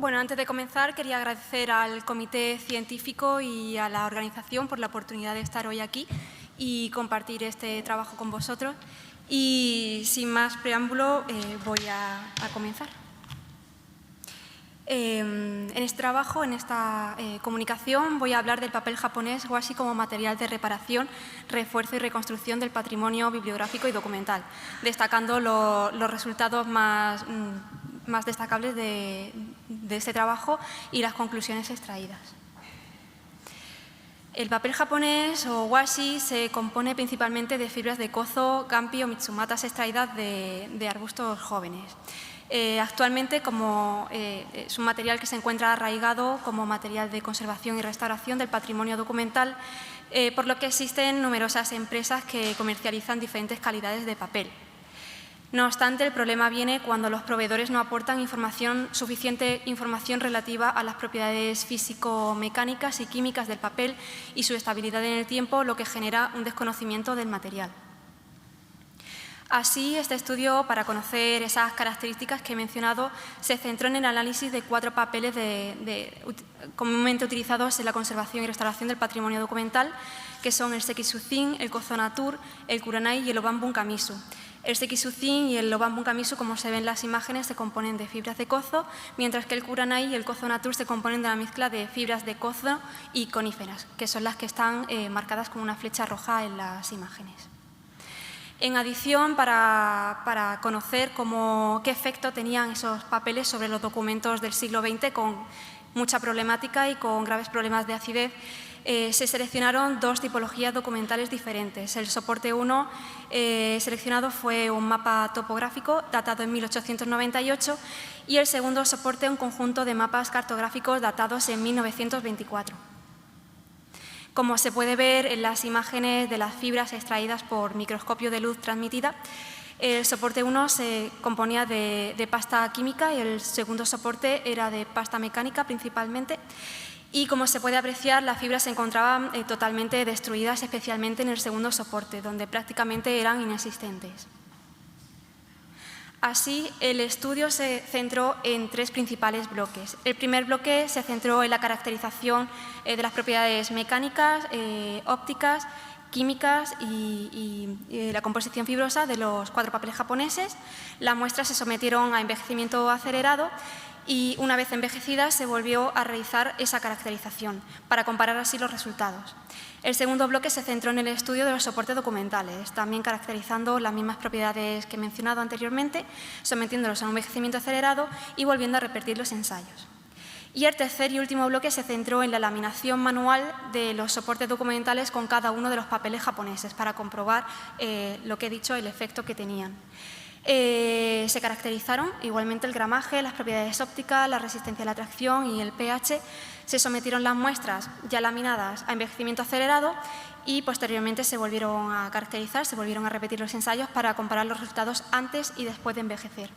Bueno, antes de comenzar, quería agradecer al comité científico y a la organización por la oportunidad de estar hoy aquí y compartir este trabajo con vosotros. Y sin más preámbulo, voy a comenzar. En este trabajo, en esta comunicación, voy a hablar del papel japonés washi como material de reparación, refuerzo y reconstrucción del patrimonio bibliográfico y documental, destacando los resultados más destacables de este trabajo y las conclusiones extraídas. El papel japonés o washi se compone principalmente de fibras de kozo, gampi o mitsumatas extraídas de arbustos jóvenes. Actualmente es un material que se encuentra arraigado como material de conservación y restauración del patrimonio documental, por lo que existen numerosas empresas que comercializan diferentes calidades de papel. No obstante, el problema viene cuando los proveedores no aportan suficiente información relativa a las propiedades físico-mecánicas y químicas del papel y su estabilidad en el tiempo, lo que genera un desconocimiento del material. Así, este estudio, para conocer esas características que he mencionado, se centró en el análisis de 4 papeles comúnmente utilizados en la conservación y restauración del patrimonio documental, que son el Sekisuzin, el Kozo Natur, el Kuranai y el Oban Bunkamisu. El Sekisuzin y el Oban Bunkamisu, como se ven en las imágenes, se componen de fibras de kozo, mientras que el Kuranai y el Kozo Natur se componen de una mezcla de fibras de kozo y coníferas, que son las que están marcadas con una flecha roja en las imágenes. En adición, para conocer qué efecto tenían esos papeles sobre los documentos del siglo XX con mucha problemática y con graves problemas de acidez, se seleccionaron dos tipologías documentales diferentes. El soporte 1 seleccionado fue un mapa topográfico datado en 1898 y el segundo soporte un conjunto de mapas cartográficos datados en 1924. Como se puede ver en las imágenes de las fibras extraídas por microscopio de luz transmitida, el soporte 1 se componía de pasta química y el segundo soporte era de pasta mecánica principalmente. Y como se puede apreciar, las fibras se encontraban totalmente destruidas, especialmente en el segundo soporte, donde prácticamente eran inexistentes. Así, el estudio se centró en tres principales bloques. El primer bloque se centró en la caracterización de las propiedades mecánicas, ópticas, químicas y la composición fibrosa de los 4 papeles japoneses. Las muestras se sometieron a envejecimiento acelerado y una vez envejecidas se volvió a realizar esa caracterización para comparar así los resultados. El segundo bloque se centró en el estudio de los soportes documentales, también caracterizando las mismas propiedades que he mencionado anteriormente, sometiéndolos a un envejecimiento acelerado y volviendo a repetir los ensayos. Y el tercer y último bloque se centró en la laminación manual de los soportes documentales con cada uno de los papeles japoneses para comprobar lo que he dicho, el efecto que tenían. Se caracterizaron igualmente el gramaje, las propiedades ópticas, la resistencia a la tracción y el pH. Se sometieron las muestras ya laminadas a envejecimiento acelerado y posteriormente se volvieron a caracterizar, se volvieron a repetir los ensayos para comparar los resultados antes y después de envejecer.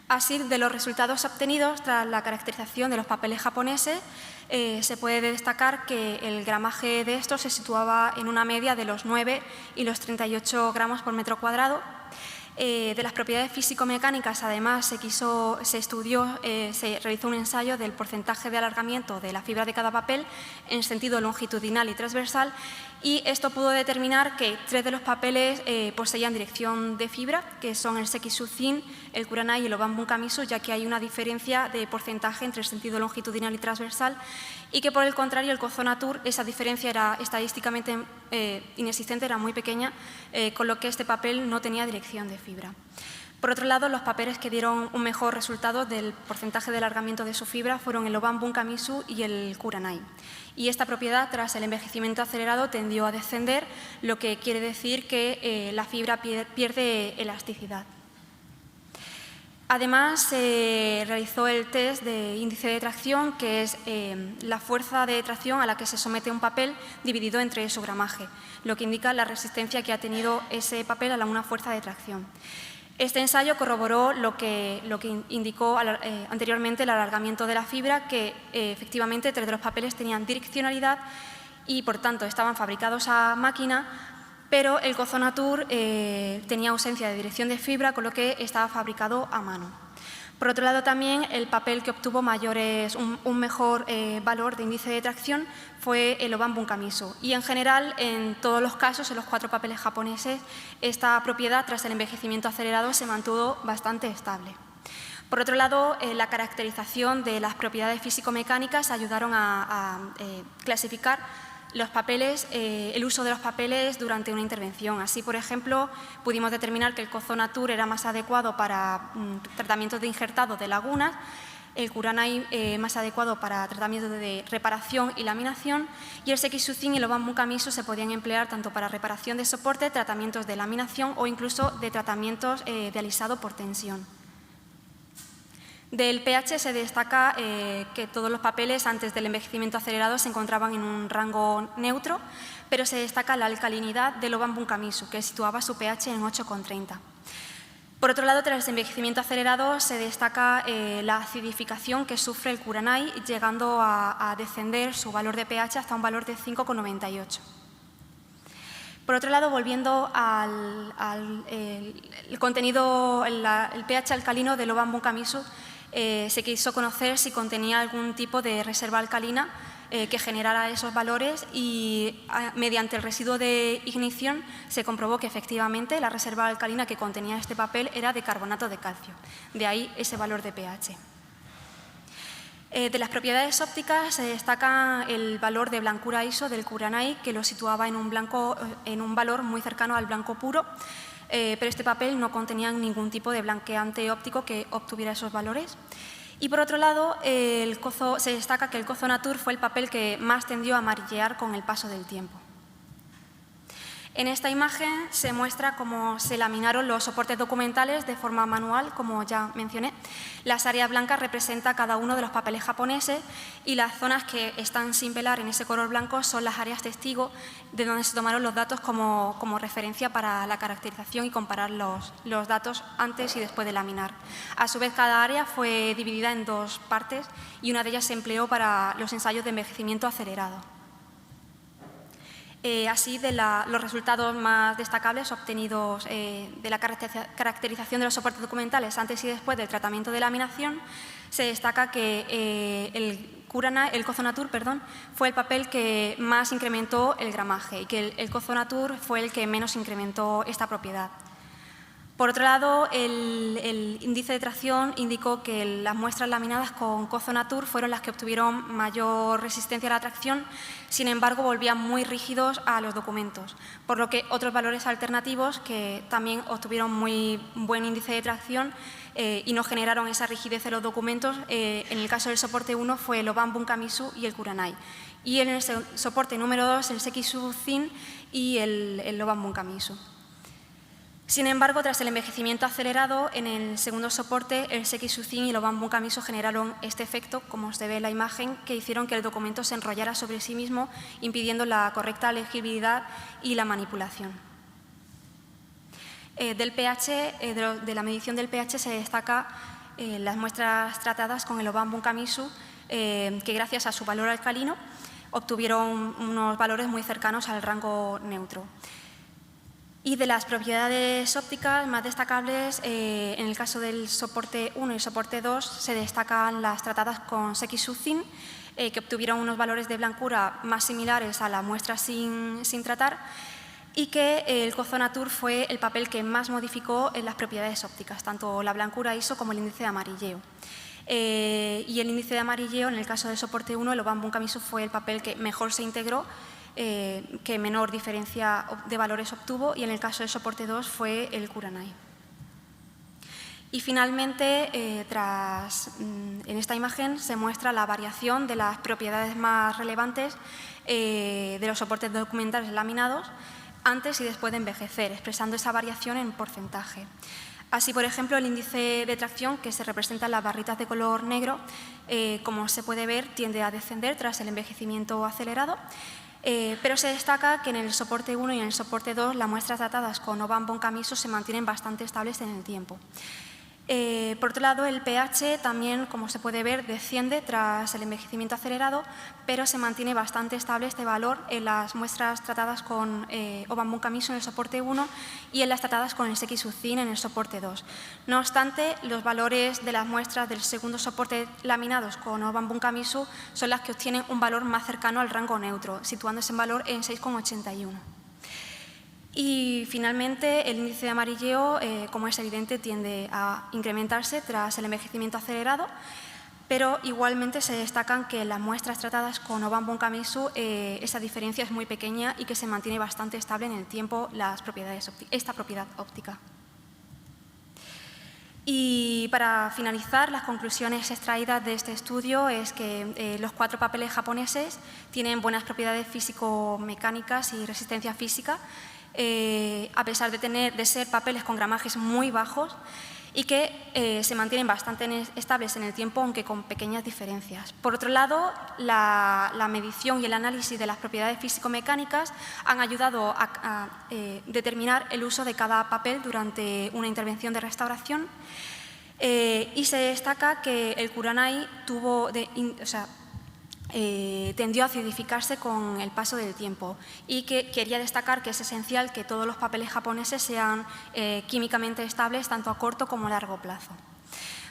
Así, de los resultados obtenidos tras la caracterización de los papeles japoneses, se puede destacar que el gramaje de estos se situaba en una media de los 9 y los 38 gramos por metro cuadrado. De las propiedades físico-mecánicas, además, se realizó un ensayo del porcentaje de alargamiento de la fibra de cada papel en sentido longitudinal y transversal, y esto pudo determinar que 3 de los papeles poseían dirección de fibra, que son el Sekisuzin, el Kuranai y el Oban Bunkamisu, ya que hay una diferencia de porcentaje entre el sentido longitudinal y transversal, y que por el contrario el Kozo-Natur, esa diferencia era estadísticamente inexistente, era muy pequeña, con lo que este papel no tenía dirección de fibra. Por otro lado, los papeles que dieron un mejor resultado del porcentaje de alargamiento de su fibra fueron el Oban Bunkamisu y el Kuranai. Y esta propiedad, tras el envejecimiento acelerado, tendió a descender, lo que quiere decir que la fibra pierde elasticidad. Además, se realizó el test de índice de tracción, que es la fuerza de tracción a la que se somete un papel dividido entre su gramaje, lo que indica la resistencia que ha tenido ese papel a una fuerza de tracción. Este ensayo corroboró lo que indicó anteriormente el alargamiento de la fibra, que efectivamente 3 de los papeles tenían direccionalidad y, por tanto, estaban fabricados a máquina, pero el Kozo-Natur tenía ausencia de dirección de fibra, con lo que estaba fabricado a mano. Por otro lado, también el papel que obtuvo un mejor valor de índice de tracción fue el Oban Bunkamisu. Y en general, en todos los casos, en los 4 papeles japoneses, esta propiedad, tras el envejecimiento acelerado, se mantuvo bastante estable. Por otro lado, la caracterización de las propiedades físico-mecánicas ayudaron a clasificar los papeles, el uso de los papeles durante una intervención. Así, por ejemplo, pudimos determinar que el Kozo-Natur era más adecuado para tratamientos de injertado de lagunas, el Kuranai más adecuado para tratamientos de reparación y laminación, y el Sekisuzin y el Oban Bunkamisu se podían emplear tanto para reparación de soporte, tratamientos de laminación o incluso de tratamientos de alisado por tensión. Del pH se destaca que todos los papeles antes del envejecimiento acelerado se encontraban en un rango neutro, pero se destaca la alcalinidad del Oban Bunkamisu, que situaba su pH en 8,30. Por otro lado, tras el envejecimiento acelerado se destaca la acidificación que sufre el Kuranai, llegando a descender su valor de pH hasta un valor de 5,98. Por otro lado, volviendo al contenido, el pH alcalino del Oban Bunkamisu, se quiso conocer si contenía algún tipo de reserva alcalina que generara esos valores, y mediante el residuo de ignición se comprobó que efectivamente la reserva alcalina que contenía este papel era de carbonato de calcio, de ahí ese valor de pH. De las propiedades ópticas se destaca el valor de blancura ISO del Kuranai, que lo situaba en un valor muy cercano al blanco puro, pero este papel no contenía ningún tipo de blanqueante óptico que obtuviera esos valores. Y por otro lado, se destaca que el Cozo Natur fue el papel que más tendió a amarillear con el paso del tiempo. En esta imagen se muestra cómo se laminaron los soportes documentales de forma manual, como ya mencioné. Las áreas blancas representan cada uno de los papeles japoneses y las zonas que están sin pelar en ese color blanco son las áreas testigo de donde se tomaron los datos como referencia para la caracterización y comparar los datos antes y después de laminar. A su vez, cada área fue dividida en 2 partes y una de ellas se empleó para los ensayos de envejecimiento acelerado. Así, los resultados más destacables obtenidos de la caracterización de los soportes documentales antes y después del tratamiento de laminación, se destaca que el Cozo Natur fue el papel que más incrementó el gramaje y que el Cozo Natur fue el que menos incrementó esta propiedad. Por otro lado, el índice de tracción indicó que las muestras laminadas con Cozo Natur fueron las que obtuvieron mayor resistencia a la tracción, sin embargo, volvían muy rígidos a los documentos, por lo que otros valores alternativos que también obtuvieron muy buen índice de tracción y no generaron esa rigidez en los documentos, en el caso del soporte 1 fue el Oban Bunkamisu y el Kuranai, y en el soporte número 2 el Sekishu Thin y el Oban Bunkamisu. Sin embargo, tras el envejecimiento acelerado, en el segundo soporte, el Sekishu Thin y el Oban Bunkamisu generaron este efecto, como se ve en la imagen, que hicieron que el documento se enrollara sobre sí mismo, impidiendo la correcta legibilidad y la manipulación. Del pH, de la medición del pH se destaca las muestras tratadas con el Oban Bunkamisu, que gracias a su valor alcalino obtuvieron unos valores muy cercanos al rango neutro. Y de las propiedades ópticas más destacables, en el caso del soporte 1 y el soporte 2, se destacan las tratadas con Sekishu Thin, que obtuvieron unos valores de blancura más similares a la muestra sin tratar, y que el Cozo Natur fue el papel que más modificó en las propiedades ópticas, tanto la blancura ISO como el índice de amarilleo. Y el índice de amarilleo, en el caso del soporte 1, el Oban Bunkamisu fue el papel que mejor se integró, que menor diferencia de valores obtuvo, y en el caso del soporte 2 fue el Kuranai. Y finalmente, en esta imagen se muestra la variación de las propiedades más relevantes de los soportes documentales laminados antes y después de envejecer, expresando esa variación en porcentaje. Así, por ejemplo, el índice de tracción, que se representa en las barritas de color negro, como se puede ver, tiende a descender tras el envejecimiento acelerado, pero se destaca que en el soporte 1 y en el soporte 2 las muestras tratadas con Oban Bunkamisu se mantienen bastante estables en el tiempo. Por otro lado, el pH también, como se puede ver, desciende tras el envejecimiento acelerado, pero se mantiene bastante estable este valor en las muestras tratadas con Oban Bunkamisu en el soporte 1 y en las tratadas con el Sekishu Thin en el soporte 2. No obstante, los valores de las muestras del segundo soporte laminados con Oban Bunkamisu son las que obtienen un valor más cercano al rango neutro, situándose en valor en 6,81. Y finalmente, el índice de amarilleo, como es evidente, tiende a incrementarse tras el envejecimiento acelerado, pero igualmente se destacan que en las muestras tratadas con Oban Bunkamisu esa diferencia es muy pequeña y que se mantiene bastante estable en el tiempo esta propiedad óptica. Y para finalizar, las conclusiones extraídas de este estudio es que los 4 papeles japoneses tienen buenas propiedades físico-mecánicas y resistencia física, a pesar de ser papeles con gramajes muy bajos y que se mantienen bastante estables en el tiempo, aunque con pequeñas diferencias. Por otro lado, la medición y el análisis de las propiedades físico-mecánicas han ayudado a determinar el uso de cada papel durante una intervención de restauración, y se destaca que el Kuranai tendió a acidificarse con el paso del tiempo, y que quería destacar que es esencial que todos los papeles japoneses sean químicamente estables tanto a corto como a largo plazo.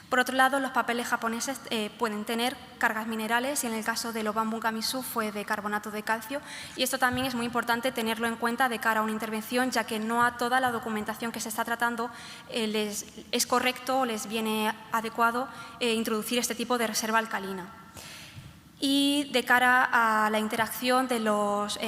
Por otro lado, los papeles japoneses pueden tener cargas minerales, y en el caso del Oban Bunkamisu fue de carbonato de calcio, y esto también es muy importante tenerlo en cuenta de cara a una intervención, ya que no a toda la documentación que se está tratando les es correcto o les viene adecuado introducir este tipo de reserva alcalina. Y de cara a la interacción de los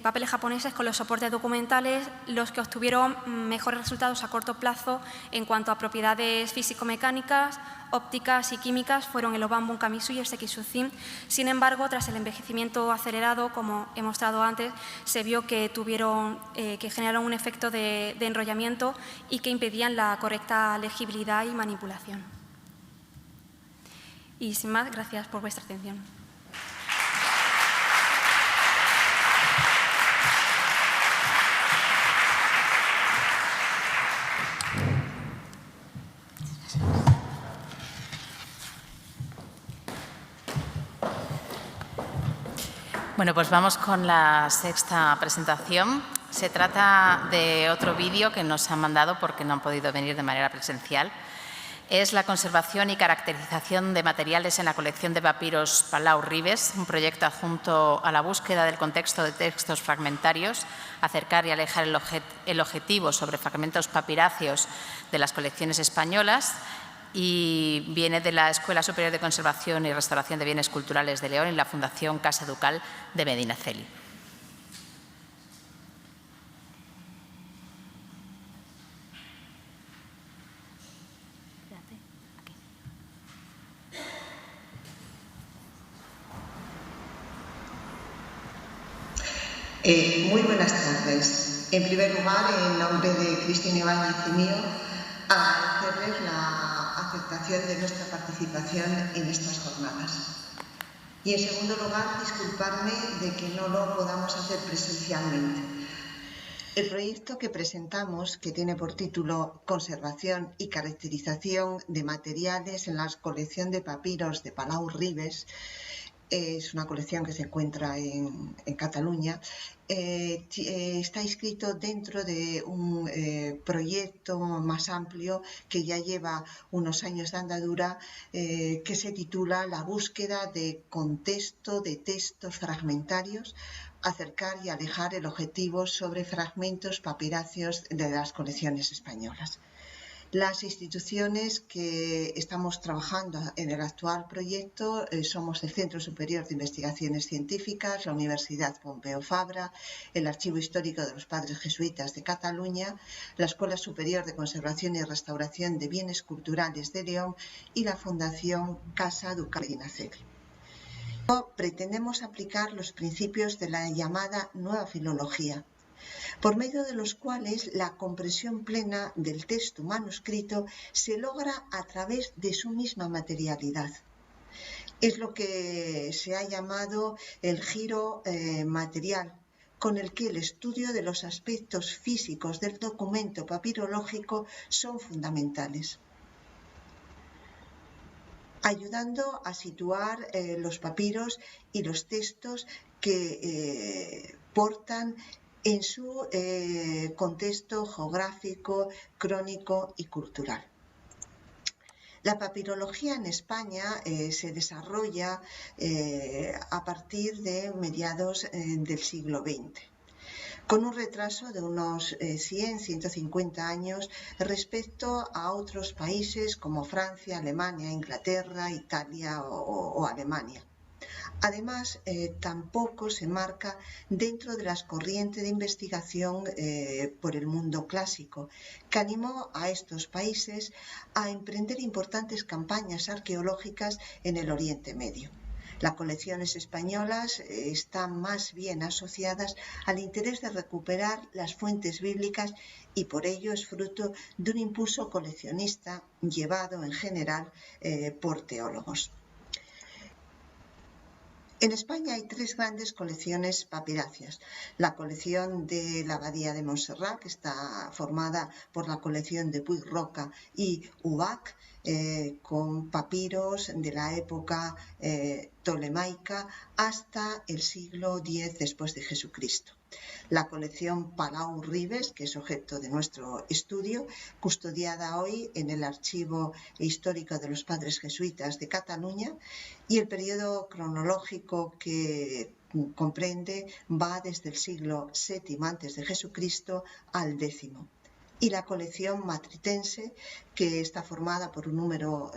papeles japoneses con los soportes documentales los que obtuvieron mejores resultados a corto plazo en cuanto a propiedades físico-mecánicas, ópticas y químicas fueron el Oban Bunkamisu y el Sekisuzin. Sin embargo, tras el envejecimiento acelerado, como he mostrado antes, se vio que generaron un efecto de enrollamiento y que impedían la correcta legibilidad y manipulación. Y sin más, gracias por vuestra atención. Bueno, pues vamos con la sexta presentación. Se trata de otro vídeo que nos han mandado porque no han podido venir de manera presencial. Es la conservación y caracterización de materiales en la colección de papiros Palau Ribes, un proyecto adjunto a la búsqueda del contexto de textos fragmentarios, acercar y alejar el objetivo sobre fragmentos papiráceos de las colecciones españolas, y viene de la Escuela Superior de Conservación y Restauración de Bienes Culturales de León y la Fundación Casa Ducal de Medinaceli. Muy buenas tardes. En primer lugar, en nombre de Cristina Ibáñez y mío, agradecerles la aceptación de nuestra participación en estas jornadas. Y en segundo lugar, disculparme de que no lo podamos hacer presencialmente. El proyecto que presentamos, que tiene por título Conservación y caracterización de materiales en la colección de papiros de Palau Ribes, es una colección que se encuentra en Cataluña, está inscrito dentro de un proyecto más amplio que ya lleva unos años de andadura, que se titula La búsqueda de contexto de textos fragmentarios, acercar y alejar el objetivo sobre fragmentos papiráceos de las colecciones españolas. Las instituciones que estamos trabajando en el actual proyecto somos el Centro Superior de Investigaciones Científicas, la Universidad Pompeu Fabra, el Archivo Histórico de los Padres Jesuitas de Cataluña, la Escuela Superior de Conservación y Restauración de Bienes Culturales de León y la Fundación Casa Ducal de Medinaceli. Pretendemos aplicar los principios de la llamada nueva filología, por medio de los cuales la comprensión plena del texto manuscrito se logra a través de su misma materialidad. Es lo que se ha llamado el giro material, con el que el estudio de los aspectos físicos del documento papirológico son fundamentales, ayudando a situar los papiros y los textos que portan en su contexto geográfico, crónico y cultural. La papirología en España se desarrolla a partir de mediados del siglo XX, con un retraso de unos 100-150 años respecto a otros países como Francia, Alemania, Inglaterra, Italia o Alemania. Además, tampoco se marca dentro de las corrientes de investigación por el mundo clásico, que animó a estos países a emprender importantes campañas arqueológicas en el Oriente Medio. Las colecciones españolas están más bien asociadas al interés de recuperar las fuentes bíblicas y por ello es fruto de un impulso coleccionista llevado en general por teólogos. En España hay tres grandes colecciones papiráceas. La colección de la Abadía de Montserrat, que está formada por la colección de Puig Roca y Ubach, con papiros de la época ptolemaica hasta el siglo X después de Jesucristo. La colección Palau Ribes, que es objeto de nuestro estudio, custodiada hoy en el Archivo Histórico de los Padres Jesuitas de Cataluña, y el periodo cronológico que comprende va desde el siglo VII a.C. al X. y la colección matritense, que está formada por un número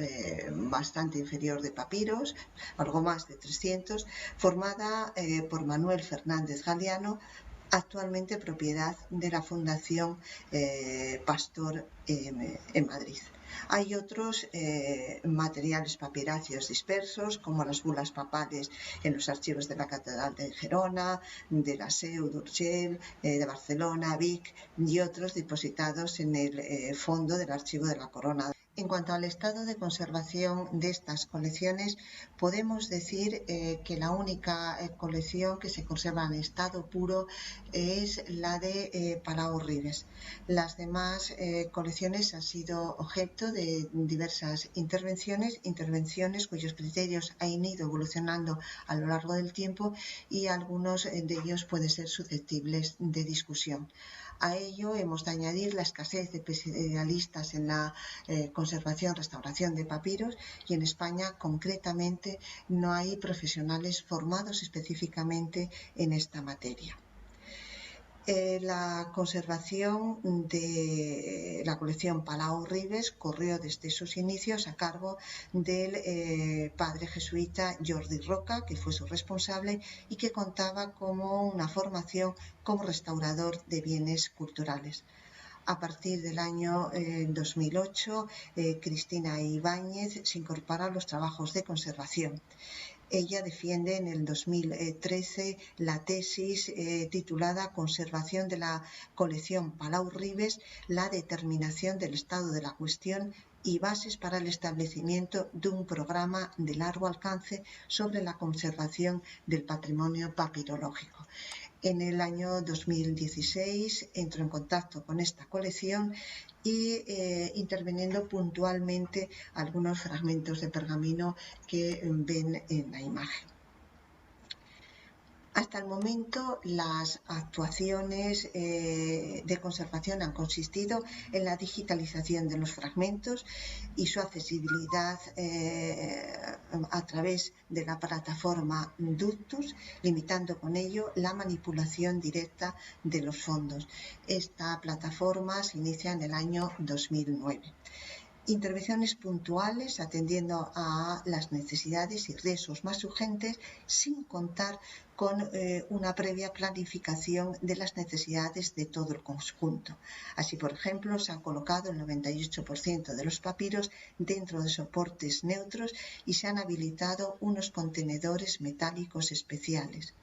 bastante inferior de papiros, algo más de 300, formada por Manuel Fernández Galiano, actualmente propiedad de la Fundación Pastor en Madrid. Hay otros materiales papiráceos dispersos, como las bulas papales en los archivos de la Catedral de Gerona, de la Seu d'Urgell, de Barcelona, Vic, y otros depositados en el fondo del archivo de la Corona. En cuanto al estado de conservación de estas colecciones, podemos decir que la única colección que se conserva en estado puro es la de Palau Ribes. Las demás colecciones han sido objeto de diversas intervenciones cuyos criterios han ido evolucionando a lo largo del tiempo y algunos de ellos pueden ser susceptibles de discusión. A ello hemos de añadir la escasez de especialistas en la conservación, restauración de papiros, y en España concretamente no hay profesionales formados específicamente en esta materia. La conservación de la colección Palau Ribes corrió desde sus inicios a cargo del padre jesuita Jordi Roca, que fue su responsable y que contaba como una formación como restaurador de bienes culturales. A partir del año 2008, Cristina Ibáñez se incorpora a los trabajos de conservación. Ella defiende en el 2013 la tesis titulada Conservación de la colección Palau Ribes, la determinación del estado de la cuestión y bases para el establecimiento de un programa de largo alcance sobre la conservación del patrimonio papirológico. En el año 2016 entró en contacto con esta colección y interviniendo puntualmente algunos fragmentos de pergamino que ven en la imagen. Hasta el momento, las actuaciones de conservación han consistido en la digitalización de los fragmentos y su accesibilidad a través de la plataforma Ductus, limitando con ello la manipulación directa de los fondos. Esta plataforma se inicia en el año 2009. Intervenciones puntuales atendiendo a las necesidades y riesgos más urgentes sin contar con una previa planificación de las necesidades de todo el conjunto. Así, por ejemplo, se han colocado el 98% de los papiros dentro de soportes neutros y se han habilitado unos contenedores metálicos especiales.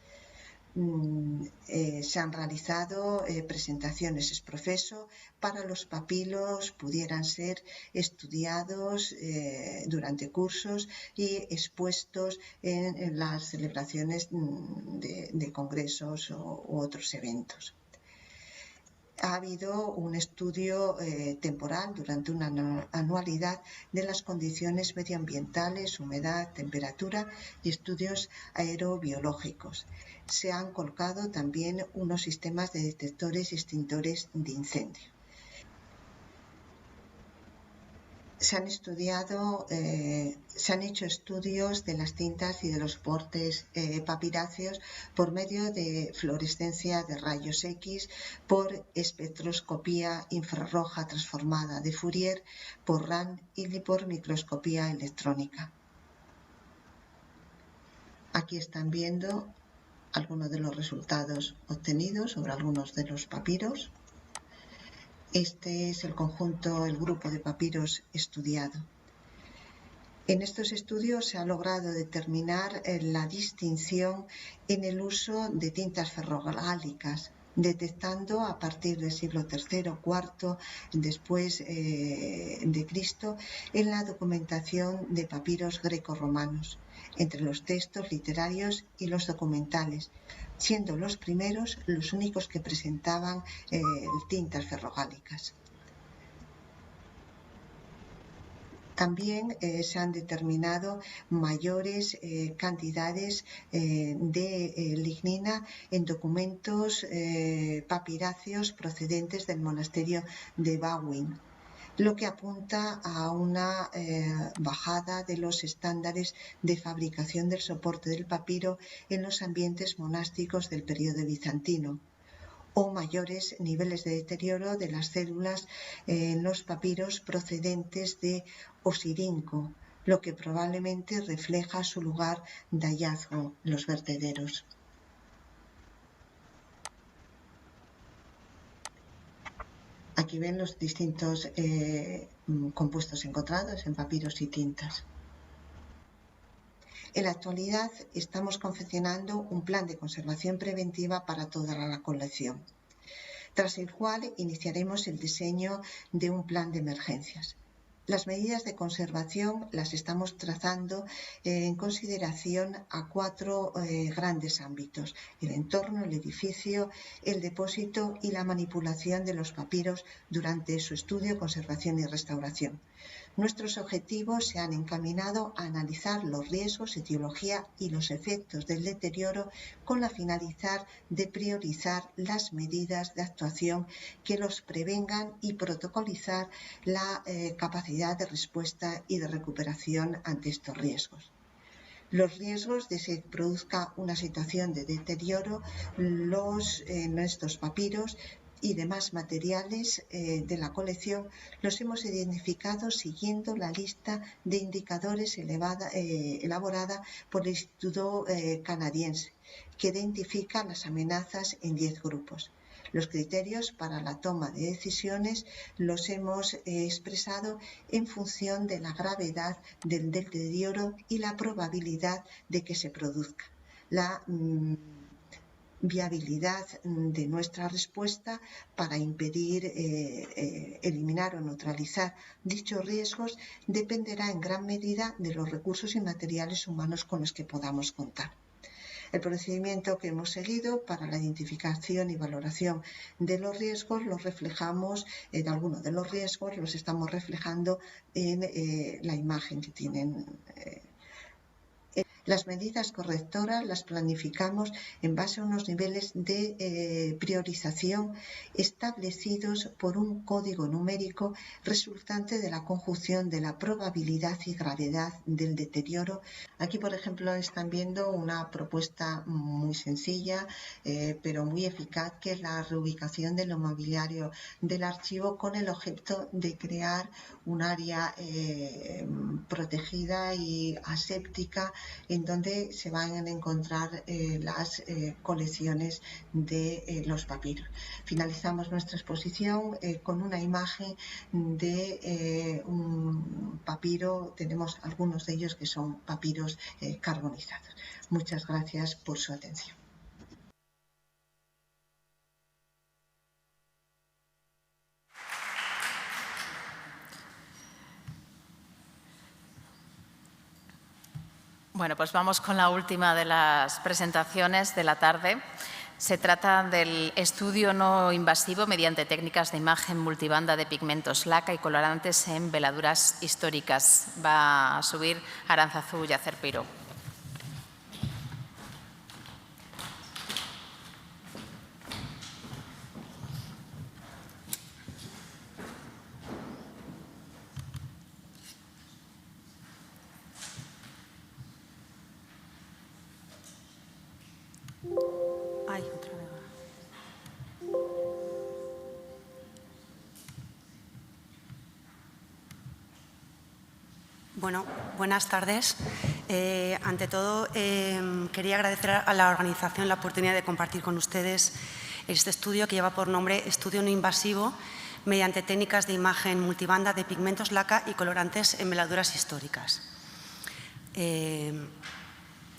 Se han realizado presentaciones ex professo para los papiros pudieran ser estudiados durante cursos y expuestos en las celebraciones de congresos u otros eventos. Ha habido un estudio temporal durante una anualidad de las condiciones medioambientales, humedad, temperatura y estudios aerobiológicos. Se han colocado también unos sistemas de detectores y extintores de incendio. Se han hecho estudios de las tintas y de los soportes papiráceos por medio de fluorescencia de rayos X, por espectroscopía infrarroja transformada de Fourier, por RAN y por microscopía electrónica. Aquí están viendo algunos de los resultados obtenidos sobre algunos de los papiros. Este es el grupo de papiros estudiado. En estos estudios se ha logrado determinar la distinción en el uso de tintas ferrogálicas, detectando a partir del siglo III o IV después de Cristo en la documentación de papiros grecorromanos, entre los textos literarios y los documentales, siendo los primeros los únicos que presentaban tintas ferrogálicas. También se han determinado mayores cantidades de lignina en documentos papiráceos procedentes del monasterio de Bawin, lo que apunta a una bajada de los estándares de fabricación del soporte del papiro en los ambientes monásticos del periodo bizantino. o mayores niveles de deterioro de las células en los papiros procedentes de Osirinco, lo que probablemente refleja su lugar de hallazgo en los vertederos. Aquí ven los distintos compuestos encontrados en papiros y tintas. En la actualidad estamos confeccionando un plan de conservación preventiva para toda la colección, tras el cual iniciaremos el diseño de un plan de emergencias. Las medidas de conservación las estamos trazando en consideración a 4 grandes ámbitos: el entorno, el edificio, el depósito y la manipulación de los papiros durante su estudio, conservación y restauración. Nuestros objetivos se han encaminado a analizar los riesgos, etiología y los efectos del deterioro con la finalidad de priorizar las medidas de actuación que los prevengan y protocolizar la capacidad de respuesta y de recuperación ante estos riesgos. Los riesgos de que se produzca una situación de deterioro en estos papiros y demás materiales de la colección los hemos identificado siguiendo la lista de indicadores elaborada por el Instituto Canadiense, que identifica las amenazas en 10 grupos. Los criterios para la toma de decisiones los hemos expresado en función de la gravedad del deterioro y la probabilidad de que se produzca. La viabilidad de nuestra respuesta para impedir, eliminar o neutralizar dichos riesgos dependerá en gran medida de los recursos y materiales humanos con los que podamos contar. El procedimiento que hemos seguido para la identificación y valoración de los riesgos los reflejamos, de algunos de los riesgos los estamos reflejando en la imagen que tienen. Las medidas correctoras las planificamos en base a unos niveles de priorización establecidos por un código numérico resultante de la conjunción de la probabilidad y gravedad del deterioro. Aquí, por ejemplo, están viendo una propuesta muy sencilla, pero muy eficaz, que es la reubicación del mobiliario del archivo con el objeto de crear un área protegida y aséptica en donde se van a encontrar las colecciones de los papiros. Finalizamos nuestra exposición con una imagen de un papiro. Tenemos algunos de ellos que son papiros carbonizados. Muchas gracias por su atención. Bueno, pues vamos con la última de las presentaciones de la tarde. Se trata del estudio no invasivo mediante técnicas de imagen multibanda de pigmentos laca y colorantes en veladuras históricas. Va a subir Aránzazu Yacerpiro. Bueno, buenas tardes. Ante todo, quería agradecer a la organización la oportunidad de compartir con ustedes este estudio que lleva por nombre Estudio no invasivo mediante técnicas de imagen multibanda de pigmentos laca y colorantes en veladuras históricas.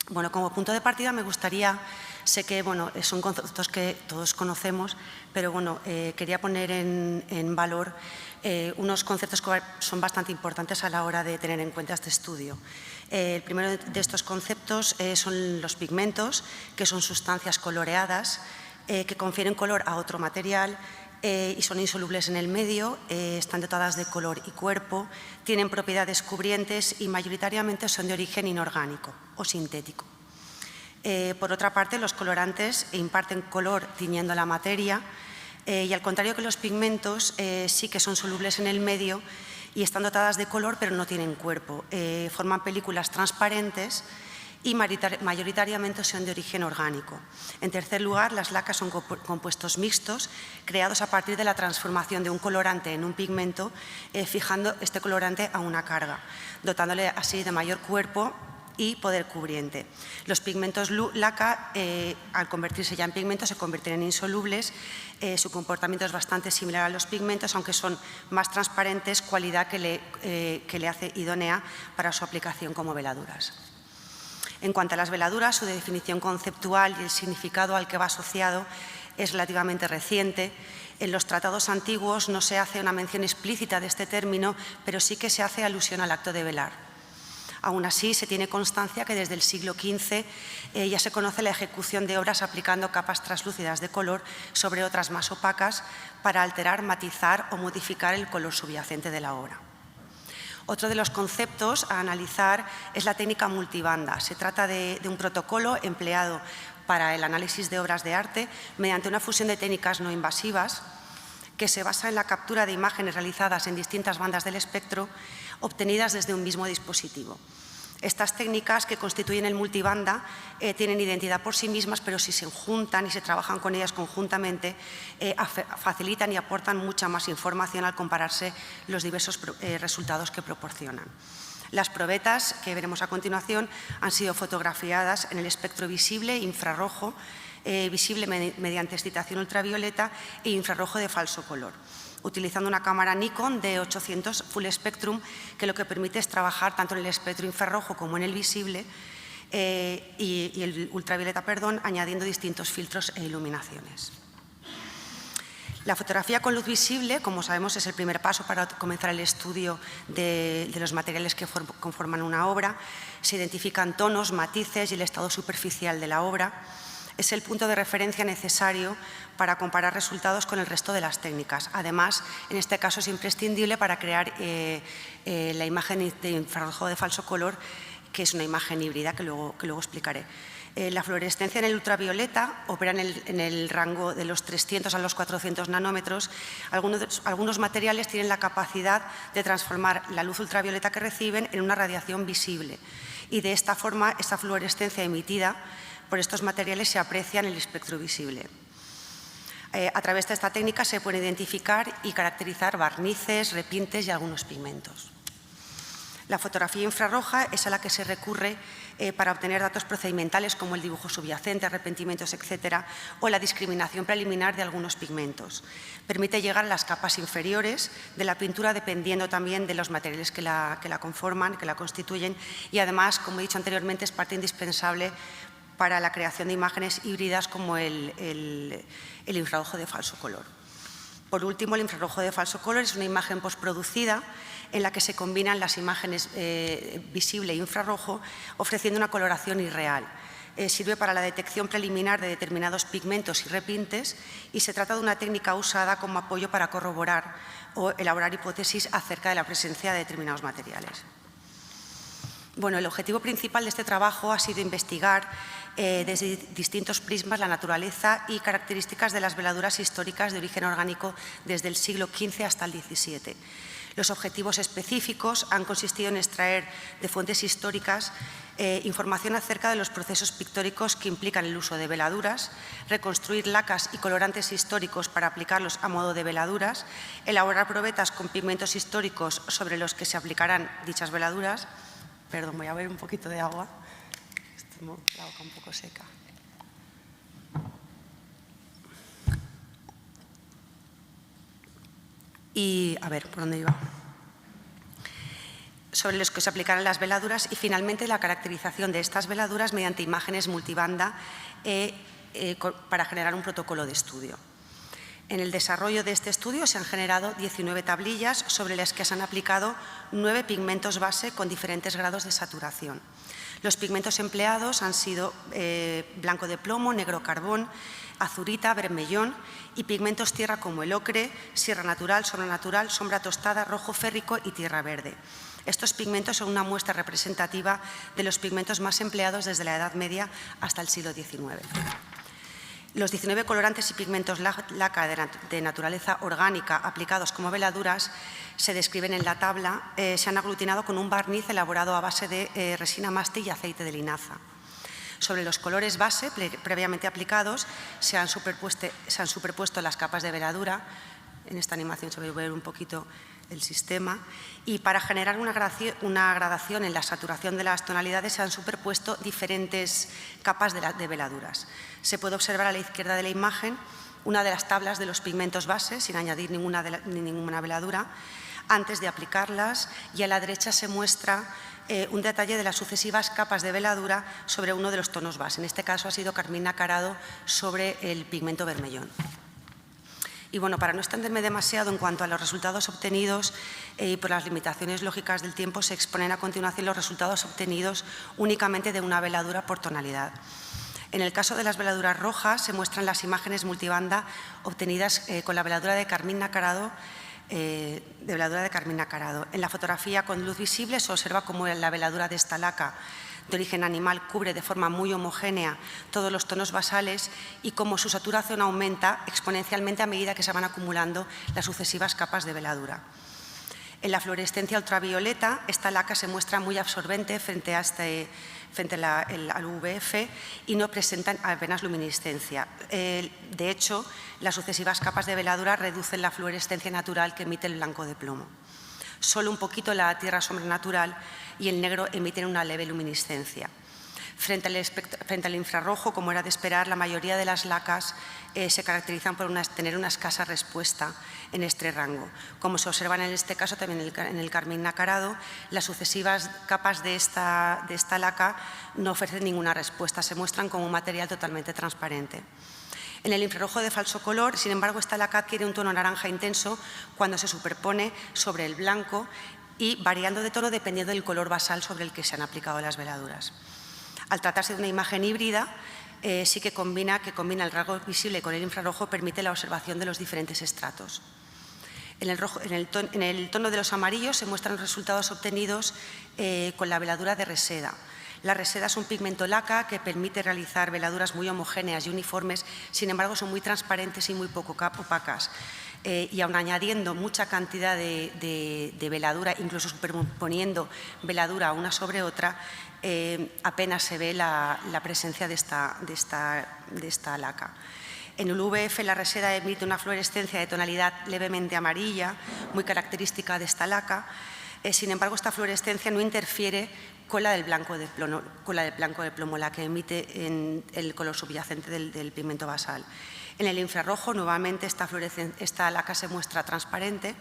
Bueno, como punto de partida me gustaría, sé que son conceptos que todos conocemos, pero quería poner en valor unos conceptos que son bastante importantes a la hora de tener en cuenta este estudio. El primero de estos conceptos son los pigmentos, que son sustancias coloreadas que confieren color a otro material y son insolubles en el medio, están dotadas de color y cuerpo, tienen propiedades cubrientes y mayoritariamente son de origen inorgánico o sintético. Por otra parte, los colorantes imparten color tiñendo la materia y al contrario que los pigmentos sí que son solubles en el medio y están dotadas de color pero no tienen cuerpo. Forman películas transparentes y mayoritariamente son de origen orgánico. En tercer lugar, las lacas son compuestos mixtos creados a partir de la transformación de un colorante en un pigmento, fijando este colorante a una carga, dotándole así de mayor cuerpo y poder cubriente. Los pigmentos laca, al convertirse ya en pigmentos, se convierten en insolubles. Su comportamiento es bastante similar a los pigmentos, aunque son más transparentes, cualidad que le hace idónea para su aplicación como veladuras. En cuanto a las veladuras, su definición conceptual y el significado al que va asociado es relativamente reciente. En los tratados antiguos no se hace una mención explícita de este término, pero sí que se hace alusión al acto de velar. Aún así, se tiene constancia que desde el siglo XV ya se conoce la ejecución de obras aplicando capas translúcidas de color sobre otras más opacas para alterar, matizar o modificar el color subyacente de la obra. Otro de los conceptos a analizar es la técnica multibanda. Se trata de un protocolo empleado para el análisis de obras de arte mediante una fusión de técnicas no invasivas que se basa en la captura de imágenes realizadas en distintas bandas del espectro obtenidas desde un mismo dispositivo. Estas técnicas, que constituyen el multibanda, tienen identidad por sí mismas, pero si se juntan y se trabajan con ellas conjuntamente, facilitan y aportan mucha más información al compararse los diversos resultados que proporcionan. Las probetas, que veremos a continuación, han sido fotografiadas en el espectro visible, infrarrojo, visible mediante excitación ultravioleta e infrarrojo de falso color, utilizando una cámara Nikon D800 Full Spectrum, que lo que permite es trabajar tanto en el espectro infrarrojo como en el visible y el ultravioleta, añadiendo distintos filtros e iluminaciones. La fotografía con luz visible, como sabemos, es el primer paso para comenzar el estudio de los materiales que conforman una obra. Se identifican tonos, matices y el estado superficial de la obra. Es el punto de referencia necesario para comparar resultados con el resto de las técnicas. Además, en este caso es imprescindible para crear la imagen de infrarrojo de falso color, que es una imagen híbrida que luego explicaré. La fluorescencia en el ultravioleta opera en el rango de los 300 a los 400 nanómetros. Algunos materiales tienen la capacidad de transformar la luz ultravioleta que reciben en una radiación visible, y de esta forma esta fluorescencia emitida por estos materiales se aprecia en el espectro visible. A través de esta técnica se pueden identificar y caracterizar barnices, repintes y algunos pigmentos. La fotografía infrarroja es a la que se recurre para obtener datos procedimentales como el dibujo subyacente, arrepentimientos, etc., o la discriminación preliminar de algunos pigmentos. Permite llegar a las capas inferiores de la pintura dependiendo también de los materiales que la conforman, que la constituyen, y además, como he dicho anteriormente, es parte indispensable para la creación de imágenes híbridas como el infrarrojo de falso color. Por último, el infrarrojo de falso color es una imagen postproducida en la que se combinan las imágenes visible e infrarrojo, ofreciendo una coloración irreal. Sirve para la detección preliminar de determinados pigmentos y repintes, y se trata de una técnica usada como apoyo para corroborar o elaborar hipótesis acerca de la presencia de determinados materiales. Bueno, el objetivo principal de este trabajo ha sido investigar desde distintos prismas la naturaleza y características de las veladuras históricas de origen orgánico desde el siglo XV hasta el XVII. Los objetivos específicos han consistido en extraer de fuentes históricas información acerca de los procesos pictóricos que implican el uso de veladuras, reconstruir lacas y colorantes históricos para aplicarlos a modo de veladuras, elaborar probetas con pigmentos históricos sobre los que se aplicarán dichas veladuras. Perdón, voy a beber un poquito de agua. Tengo la boca un poco seca. Y, a ver, ¿por dónde iba? Sobre los que se aplicarán las veladuras y, finalmente, la caracterización de estas veladuras mediante imágenes multibanda para generar un protocolo de estudio. En el desarrollo de este estudio se han generado 19 tablillas sobre las que se han aplicado 9 pigmentos base con diferentes grados de saturación. Los pigmentos empleados han sido blanco de plomo, negro carbón, azurita, vermellón y pigmentos tierra como el ocre, sierra natural, sombra tostada, rojo férrico y tierra verde. Estos pigmentos son una muestra representativa de los pigmentos más empleados desde la Edad Media hasta el siglo XIX. Los 19 colorantes y pigmentos laca de naturaleza orgánica aplicados como veladuras se describen en la tabla, se han aglutinado con un barniz elaborado a base de resina mástil y aceite de linaza. Sobre los colores base previamente aplicados se han superpuesto las capas de veladura. En esta animación se va a ver un poquito el sistema, y para generar una gradación en la saturación de las tonalidades se han superpuesto diferentes capas de veladuras. Se puede observar a la izquierda de la imagen una de las tablas de los pigmentos base sin añadir ninguna veladura antes de aplicarlas, y a la derecha se muestra un detalle de las sucesivas capas de veladura sobre uno de los tonos base. En este caso ha sido carmín nacarado sobre el pigmento vermellón. Y bueno, para no extenderme demasiado en cuanto a los resultados obtenidos y por las limitaciones lógicas del tiempo, se exponen a continuación los resultados obtenidos únicamente de una veladura por tonalidad. En el caso de las veladuras rojas se muestran las imágenes multibanda obtenidas con la veladura de carmín nacarado. En la fotografía con luz visible se observa cómo la veladura de esta laca de origen animal cubre de forma muy homogénea todos los tonos basales y cómo su saturación aumenta exponencialmente a medida que se van acumulando las sucesivas capas de veladura. En la fluorescencia ultravioleta, esta laca se muestra muy absorbente frente al UVF y no presenta apenas luminiscencia. De hecho, las sucesivas capas de veladura reducen la fluorescencia natural que emite el blanco de plomo. Solo un poquito la tierra sombra natural y el negro emiten una leve luminiscencia. Frente al infrarrojo, como era de esperar, la mayoría de las lacas se caracterizan por tener una escasa respuesta en este rango. Como se observa en este caso también en el carmín nacarado, las sucesivas capas de esta laca no ofrecen ninguna respuesta, se muestran como un material totalmente transparente. En el infrarrojo de falso color, sin embargo, esta laca adquiere un tono naranja intenso cuando se superpone sobre el blanco y variando de tono dependiendo del color basal sobre el que se han aplicado las veladuras. Al tratarse de una imagen híbrida, sí que combina el rasgo visible con el infrarrojo, permite la observación de los diferentes estratos. En el tono de los amarillos se muestran los resultados obtenidos con la veladura de reseda. La reseda es un pigmento laca que permite realizar veladuras muy homogéneas y uniformes, sin embargo son muy transparentes y muy poco opacas. Y aun añadiendo mucha cantidad de veladura, incluso superponiendo veladura una sobre otra, apenas se ve la presencia de esta laca. En el UVF la reseda emite una fluorescencia de tonalidad levemente amarilla, muy característica de esta laca. Sin embargo, esta fluorescencia no interfiere con la del blanco de plomo, la que emite en el color subyacente del pigmento basal. En el infrarrojo, nuevamente, esta laca se muestra transparente,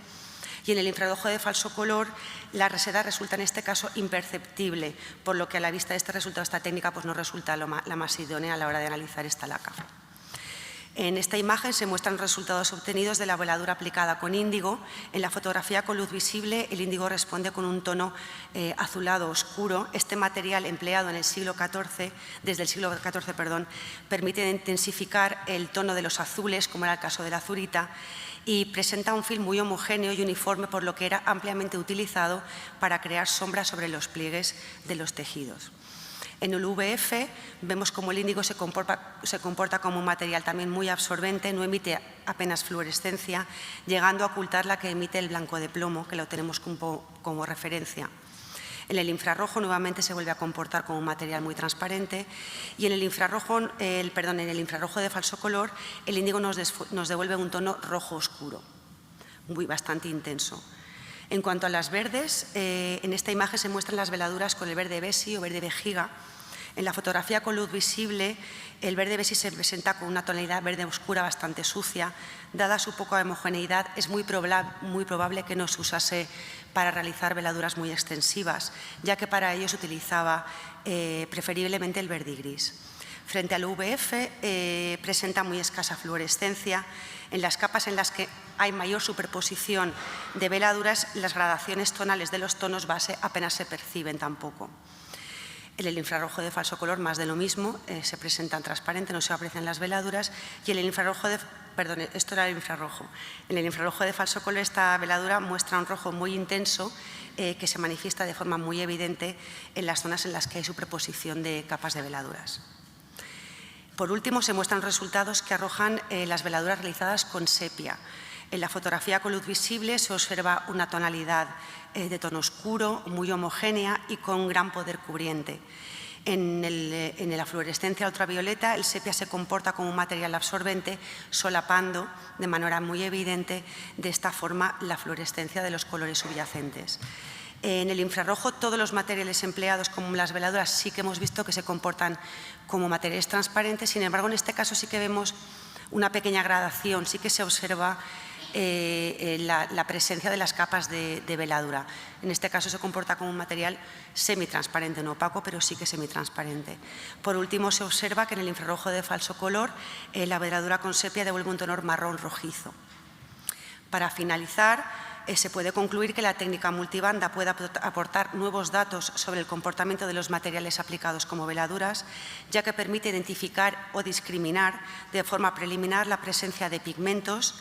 y en el infrarrojo de falso color la reseda resulta en este caso imperceptible, por lo que a la vista de este resultado, esta técnica pues no resulta la más idónea a la hora de analizar esta laca. En esta imagen se muestran resultados obtenidos de la veladura aplicada con índigo. En la fotografía con luz visible, el índigo responde con un tono azulado oscuro. Este material empleado en el siglo XIV, desde el siglo XIV, permite intensificar el tono de los azules, como era el caso de la azurita, y presenta un film muy homogéneo y uniforme, por lo que era ampliamente utilizado para crear sombras sobre los pliegues de los tejidos. En el UVF vemos cómo el índigo se comporta como un material también muy absorbente, no emite apenas fluorescencia, llegando a ocultar la que emite el blanco de plomo, que lo tenemos como referencia. En el infrarrojo nuevamente se vuelve a comportar como un material muy transparente, y en el infrarrojo de falso color el índigo nos devuelve un tono rojo oscuro, bastante intenso. En cuanto a las verdes, en esta imagen se muestran las veladuras con el verde besi o verde vejiga. En la fotografía con luz visible, el verde besi se presenta con una tonalidad verde oscura bastante sucia. Dada su poca homogeneidad, es muy probable que no se usase para realizar veladuras muy extensivas, ya que para ello se utilizaba preferiblemente el verde gris. Frente al UVF, presenta muy escasa fluorescencia. En las capas en las que hay mayor superposición de veladuras, las gradaciones tonales de los tonos base apenas se perciben tampoco. En el infrarrojo de falso color, más de lo mismo, se presentan transparentes, no se aprecian las veladuras, y en el infrarrojo esto era el infrarrojo. En el infrarrojo de falso color, esta veladura muestra un rojo muy intenso que se manifiesta de forma muy evidente en las zonas en las que hay superposición de capas de veladuras. Por último, se muestran resultados que arrojan las veladuras realizadas con sepia. En la fotografía con luz visible se observa una tonalidad de tono oscuro, muy homogénea y con gran poder cubriente. En la fluorescencia ultravioleta, el sepia se comporta como un material absorbente, solapando de manera muy evidente de esta forma la fluorescencia de los colores subyacentes. En el infrarrojo, todos los materiales empleados, como las veladuras, sí que hemos visto que se comportan como materiales transparentes. Sin embargo, en este caso sí que vemos una pequeña gradación, sí que se observa la presencia de las capas de veladura. En este caso se comporta como un material semitransparente, no opaco, pero sí que semitransparente. Por último, se observa que en el infrarrojo de falso color la veladura con sepia devuelve un tono marrón rojizo. Para finalizar, se puede concluir que la técnica multibanda puede aportar nuevos datos sobre el comportamiento de los materiales aplicados como veladuras, ya que permite identificar o discriminar de forma preliminar la presencia de pigmentos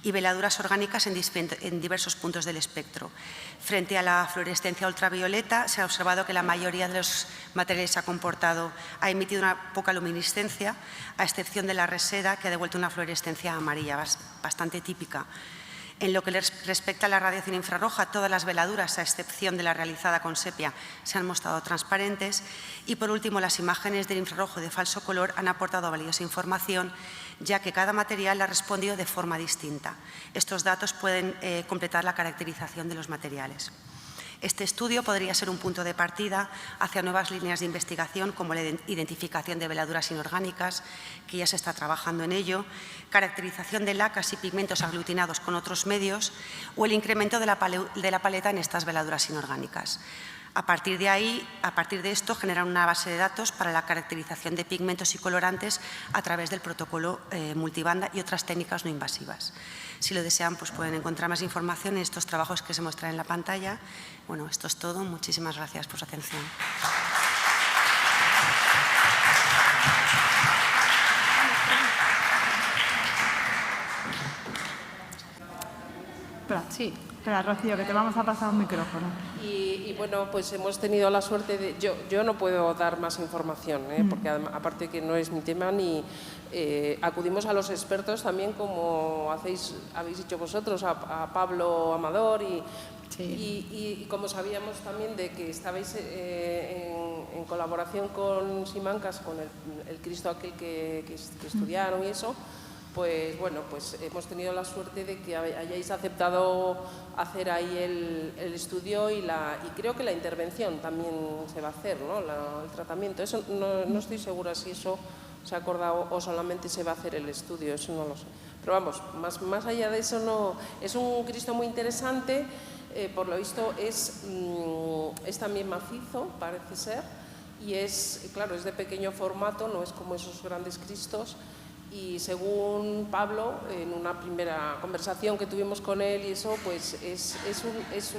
y veladuras orgánicas en diversos puntos del espectro. Frente a la fluorescencia ultravioleta, se ha observado que la mayoría de los materiales ha emitido una poca luminiscencia, a excepción de la reseda, que ha devuelto una fluorescencia amarilla bastante típica. En lo que respecta a la radiación infrarroja, todas las veladuras, a excepción de la realizada con sepia, se han mostrado transparentes. Y, por último, las imágenes del infrarrojo de falso color han aportado valiosa información, ya que cada material ha respondido de forma distinta. Estos datos pueden completar la caracterización de los materiales. Este estudio podría ser un punto de partida hacia nuevas líneas de investigación, como la identificación de veladuras inorgánicas, que ya se está trabajando en ello, caracterización de lacas y pigmentos aglutinados con otros medios o el incremento de la paleta en estas veladuras inorgánicas. A partir de esto, generar una base de datos para la caracterización de pigmentos y colorantes a través del protocolo multibanda y otras técnicas no invasivas. Si lo desean, pues pueden encontrar más información en estos trabajos que se muestran en la pantalla. Bueno, esto es todo. Muchísimas gracias por su atención. Sí. Espera, Rocío, que te vamos a pasar un micrófono. Y bueno, pues hemos tenido la suerte de... Yo no puedo dar más información, porque aparte que no es mi tema, ni acudimos a los expertos también, como habéis dicho vosotros, a Pablo Amador y como sabíamos también de que estabais en colaboración con Simancas, con el Cristo aquel que estudiaron y eso. Pues bueno, pues hemos tenido la suerte de que hayáis aceptado hacer ahí el estudio y creo que la intervención también se va a hacer, ¿no? El tratamiento. Eso no estoy segura si eso se ha acordado o solamente se va a hacer el estudio, eso no lo sé. Pero vamos, más allá de eso, no, es un Cristo muy interesante, por lo visto es también macizo, parece ser, y claro, es de pequeño formato, no es como esos grandes Cristos. Y según Pablo, en una primera conversación que tuvimos con él y eso, pues es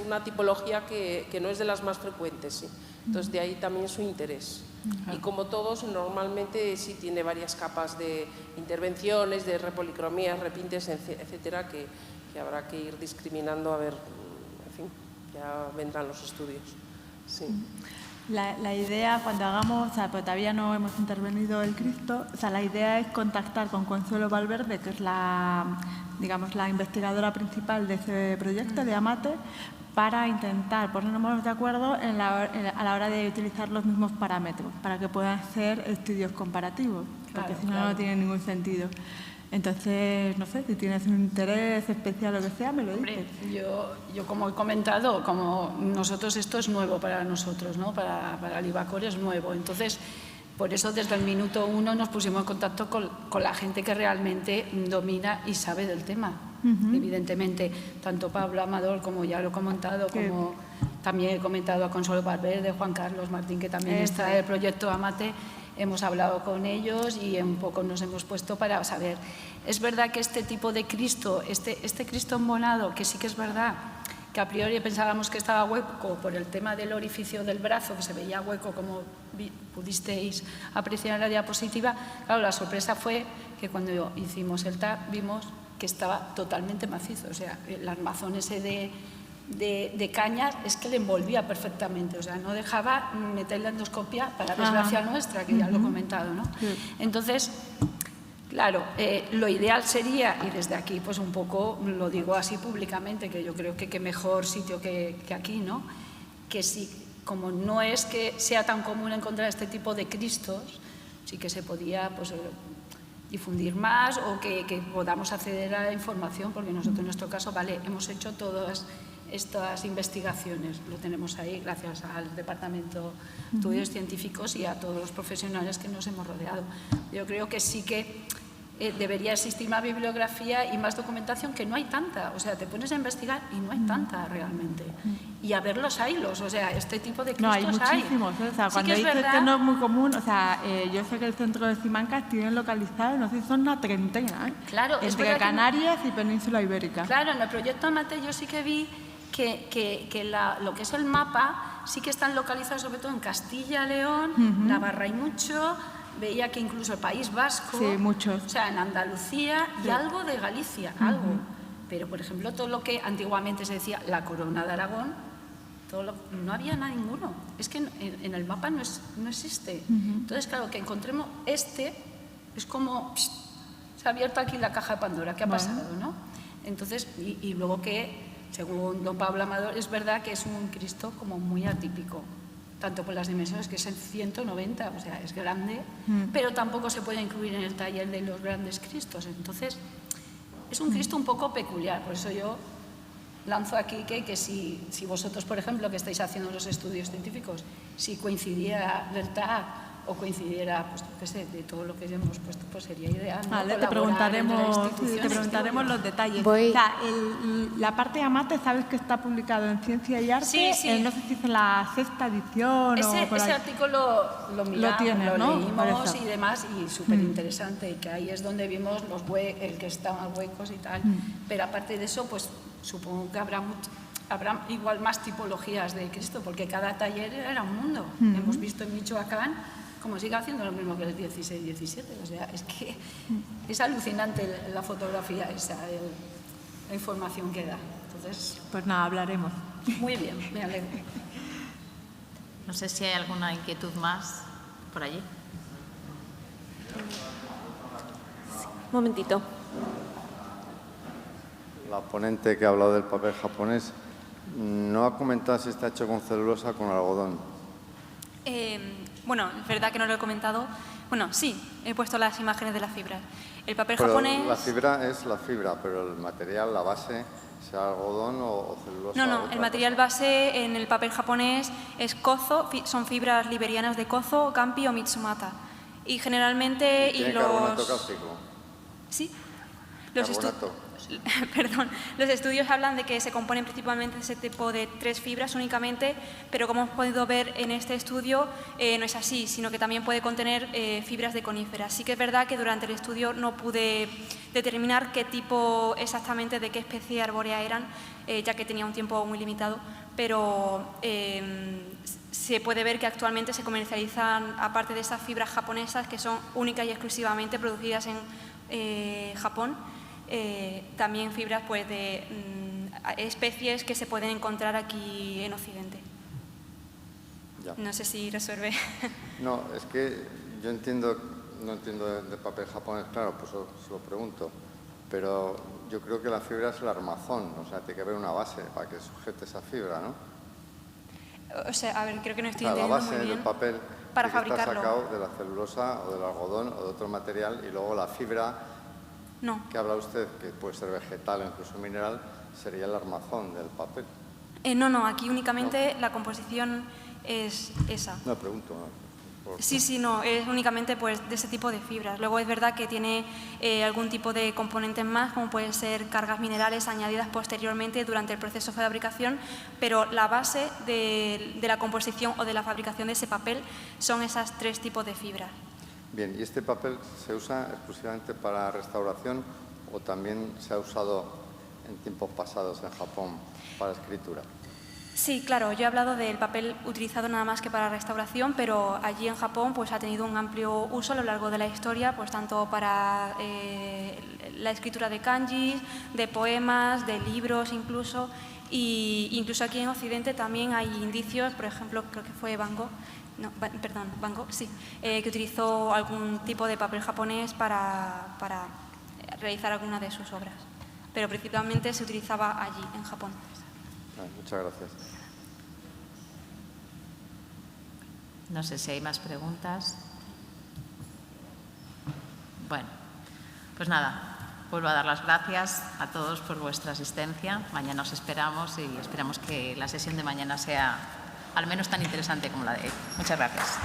una tipología que no es de las más frecuentes, ¿sí? Entonces de ahí también su interés. Y como todos, normalmente sí tiene varias capas de intervenciones, de repolicromías, repintes, etcétera, que habrá que ir discriminando, a ver, en fin, ya vendrán los estudios. Sí. La idea, cuando hagamos, pues todavía no hemos intervenido el Cristo, la idea es contactar con Consuelo Valverde, que es la investigadora principal de ese proyecto de AMATE, para intentar ponernos de acuerdo a la hora de utilizar los mismos parámetros, para que puedan ser estudios comparativos, porque si no tiene ningún sentido. Entonces, no sé, si tienes un interés especial o lo que sea, me lo dices. Yo como he comentado, como nosotros esto es nuevo para nosotros, ¿no? Para el IVACOR es nuevo. Entonces, por eso desde el minuto 1 nos pusimos en contacto con la gente que realmente domina y sabe del tema. Evidentemente, tanto Pablo Amador, como ya lo he comentado, como también he comentado a Consuelo Valverde, Juan Carlos Martín, que también está en el proyecto AMATE. Hemos hablado con ellos y un poco nos hemos puesto para saber. Es verdad que este tipo de Cristo, este Cristo embonado, que sí que es verdad que a priori pensábamos que estaba hueco por el tema del orificio del brazo, que se veía hueco, como pudisteis apreciar en la diapositiva. Claro, la sorpresa fue que cuando hicimos el TAP vimos que estaba totalmente macizo, o sea, el armazón ese de cañas, es que le envolvía perfectamente, o sea, no dejaba meter la endoscopia, para desgracia nuestra, que ya lo he comentado, ¿no? Entonces, claro, lo ideal sería, y desde aquí pues un poco lo digo así públicamente, que yo creo que qué mejor sitio que aquí, ¿no? Que sí, como no es que sea tan común encontrar este tipo de cristos, sí que se podía pues, difundir más o que podamos acceder a la información, porque nosotros en nuestro caso, vale, hemos hecho todas estas investigaciones, lo tenemos ahí gracias al Departamento de Estudios Científicos y a todos los profesionales que nos hemos rodeado. Yo creo que sí que debería existir más bibliografía y más documentación, que no hay tanta, o sea, te pones a investigar y no hay tanta realmente. Y a ver los hilos, o sea, este tipo de cristos hay muchísimos, o sea, cuando dices que no es muy común, o sea, yo sé que el centro de Simancas tienen localizado, no sé si son una treintena, claro, entre Canarias y Península Ibérica. Claro, en el proyecto AMATE yo sí que vi que lo que es el mapa sí que están localizados sobre todo en Castilla, León, Navarra y mucho, veía que incluso el País Vasco, sí, muchos. O sea, en Andalucía y algo de Galicia, algo. Pero, por ejemplo, todo lo que antiguamente se decía la Corona de Aragón, no había nada ninguno. Es que en el mapa no existe. Entonces, claro, que encontremos es como se ha abierto aquí la caja de Pandora, ¿qué ha pasado, no? Entonces, y luego que, según don Pablo Amador, es verdad que es un Cristo como muy atípico, tanto por las dimensiones, que es en 190, o sea, es grande, pero tampoco se puede incluir en el taller de los grandes Cristos. Entonces, es un Cristo un poco peculiar, por eso yo lanzo aquí que si vosotros, por ejemplo, que estáis haciendo los estudios científicos, si coincidiera verdad o coincidiera, pues yo qué sé, de todo lo que hemos puesto, pues sería ideal, ¿no? Vale, te preguntaremos los detalles. O sea, la parte de AMATE, ¿sabes que está publicado en Ciencia y Arte? Sí, sí. No sé si es en la 6ª edición o por ahí. Ese artículo lo miramos, tienes, ¿no? leímos y demás, y súper interesante, y que ahí es donde vimos el que estaban huecos y tal. Pero aparte de eso, pues supongo que habrá igual más tipologías de Cristo, porque cada taller era un mundo. Hemos visto en Michoacán como sigue haciendo lo mismo que el 16-17, o sea, es que es alucinante la fotografía esa, la información que da. Entonces, pues nada, hablaremos. Muy bien, me alegro. No sé si hay alguna inquietud más por allí. Un momentito. La ponente que ha hablado del papel japonés no ha comentado si está hecho con celulosa o con algodón. Bueno, es verdad que no lo he comentado. Bueno, sí, he puesto las imágenes de las fibras. El papel pero japonés... La fibra es la fibra, pero el material, la base, sea algodón o celulosa. No, el material base en el papel japonés es kozo, son fibras liberianas de kozo, gampi o mitsumata. Y generalmente... ¿Tiene carbonato cálcico? Sí. Perdón. Los estudios hablan de que se componen principalmente de ese tipo de 3 fibras únicamente, pero como hemos podido ver en este estudio no es así, sino que también puede contener fibras de coníferas. Sí que es verdad que durante el estudio no pude determinar qué tipo exactamente, de qué especie arbórea eran, ya que tenía un tiempo muy limitado, pero se puede ver que actualmente se comercializan, aparte de esas fibras japonesas que son únicas y exclusivamente producidas en Japón, también fibras pues, de especies que se pueden encontrar aquí en Occidente. Ya. No sé si resuelve. No, es que yo no entiendo de papel japonés, claro, pues se lo pregunto, pero yo creo que la fibra es el armazón, o sea, tiene que haber una base para que sujete esa fibra, ¿no? O sea, a ver, creo que no estoy entendiendo muy bien. La base del papel para está fabricarlo. sacado de la celulosa o del algodón o de otro material, y luego la fibra que habla usted, que puede ser vegetal o incluso mineral, sería el armazón del papel. No, aquí únicamente la composición es esa. No, pregunto. Sí, no, es únicamente pues, de ese tipo de fibras. Luego es verdad que tiene algún tipo de componentes más, como pueden ser cargas minerales añadidas posteriormente durante el proceso de fabricación, pero la base de la composición o de la fabricación de ese papel son esas 3 tipos de fibras. Bien, ¿y este papel se usa exclusivamente para restauración o también se ha usado en tiempos pasados en Japón para escritura? Sí, claro, yo he hablado del papel utilizado nada más que para restauración, pero allí en Japón pues, ha tenido un amplio uso a lo largo de la historia, pues tanto para la escritura de kanjis, de poemas, de libros incluso, e incluso aquí en Occidente también hay indicios, por ejemplo, creo que fue Van Gogh, sí, que utilizó algún tipo de papel japonés para realizar alguna de sus obras, pero principalmente se utilizaba allí, en Japón. Muchas gracias. No sé si hay más preguntas. Bueno, pues nada, vuelvo a dar las gracias a todos por vuestra asistencia. Mañana os esperamos y esperamos que la sesión de mañana sea al menos tan interesante como la de hoy. Muchas gracias.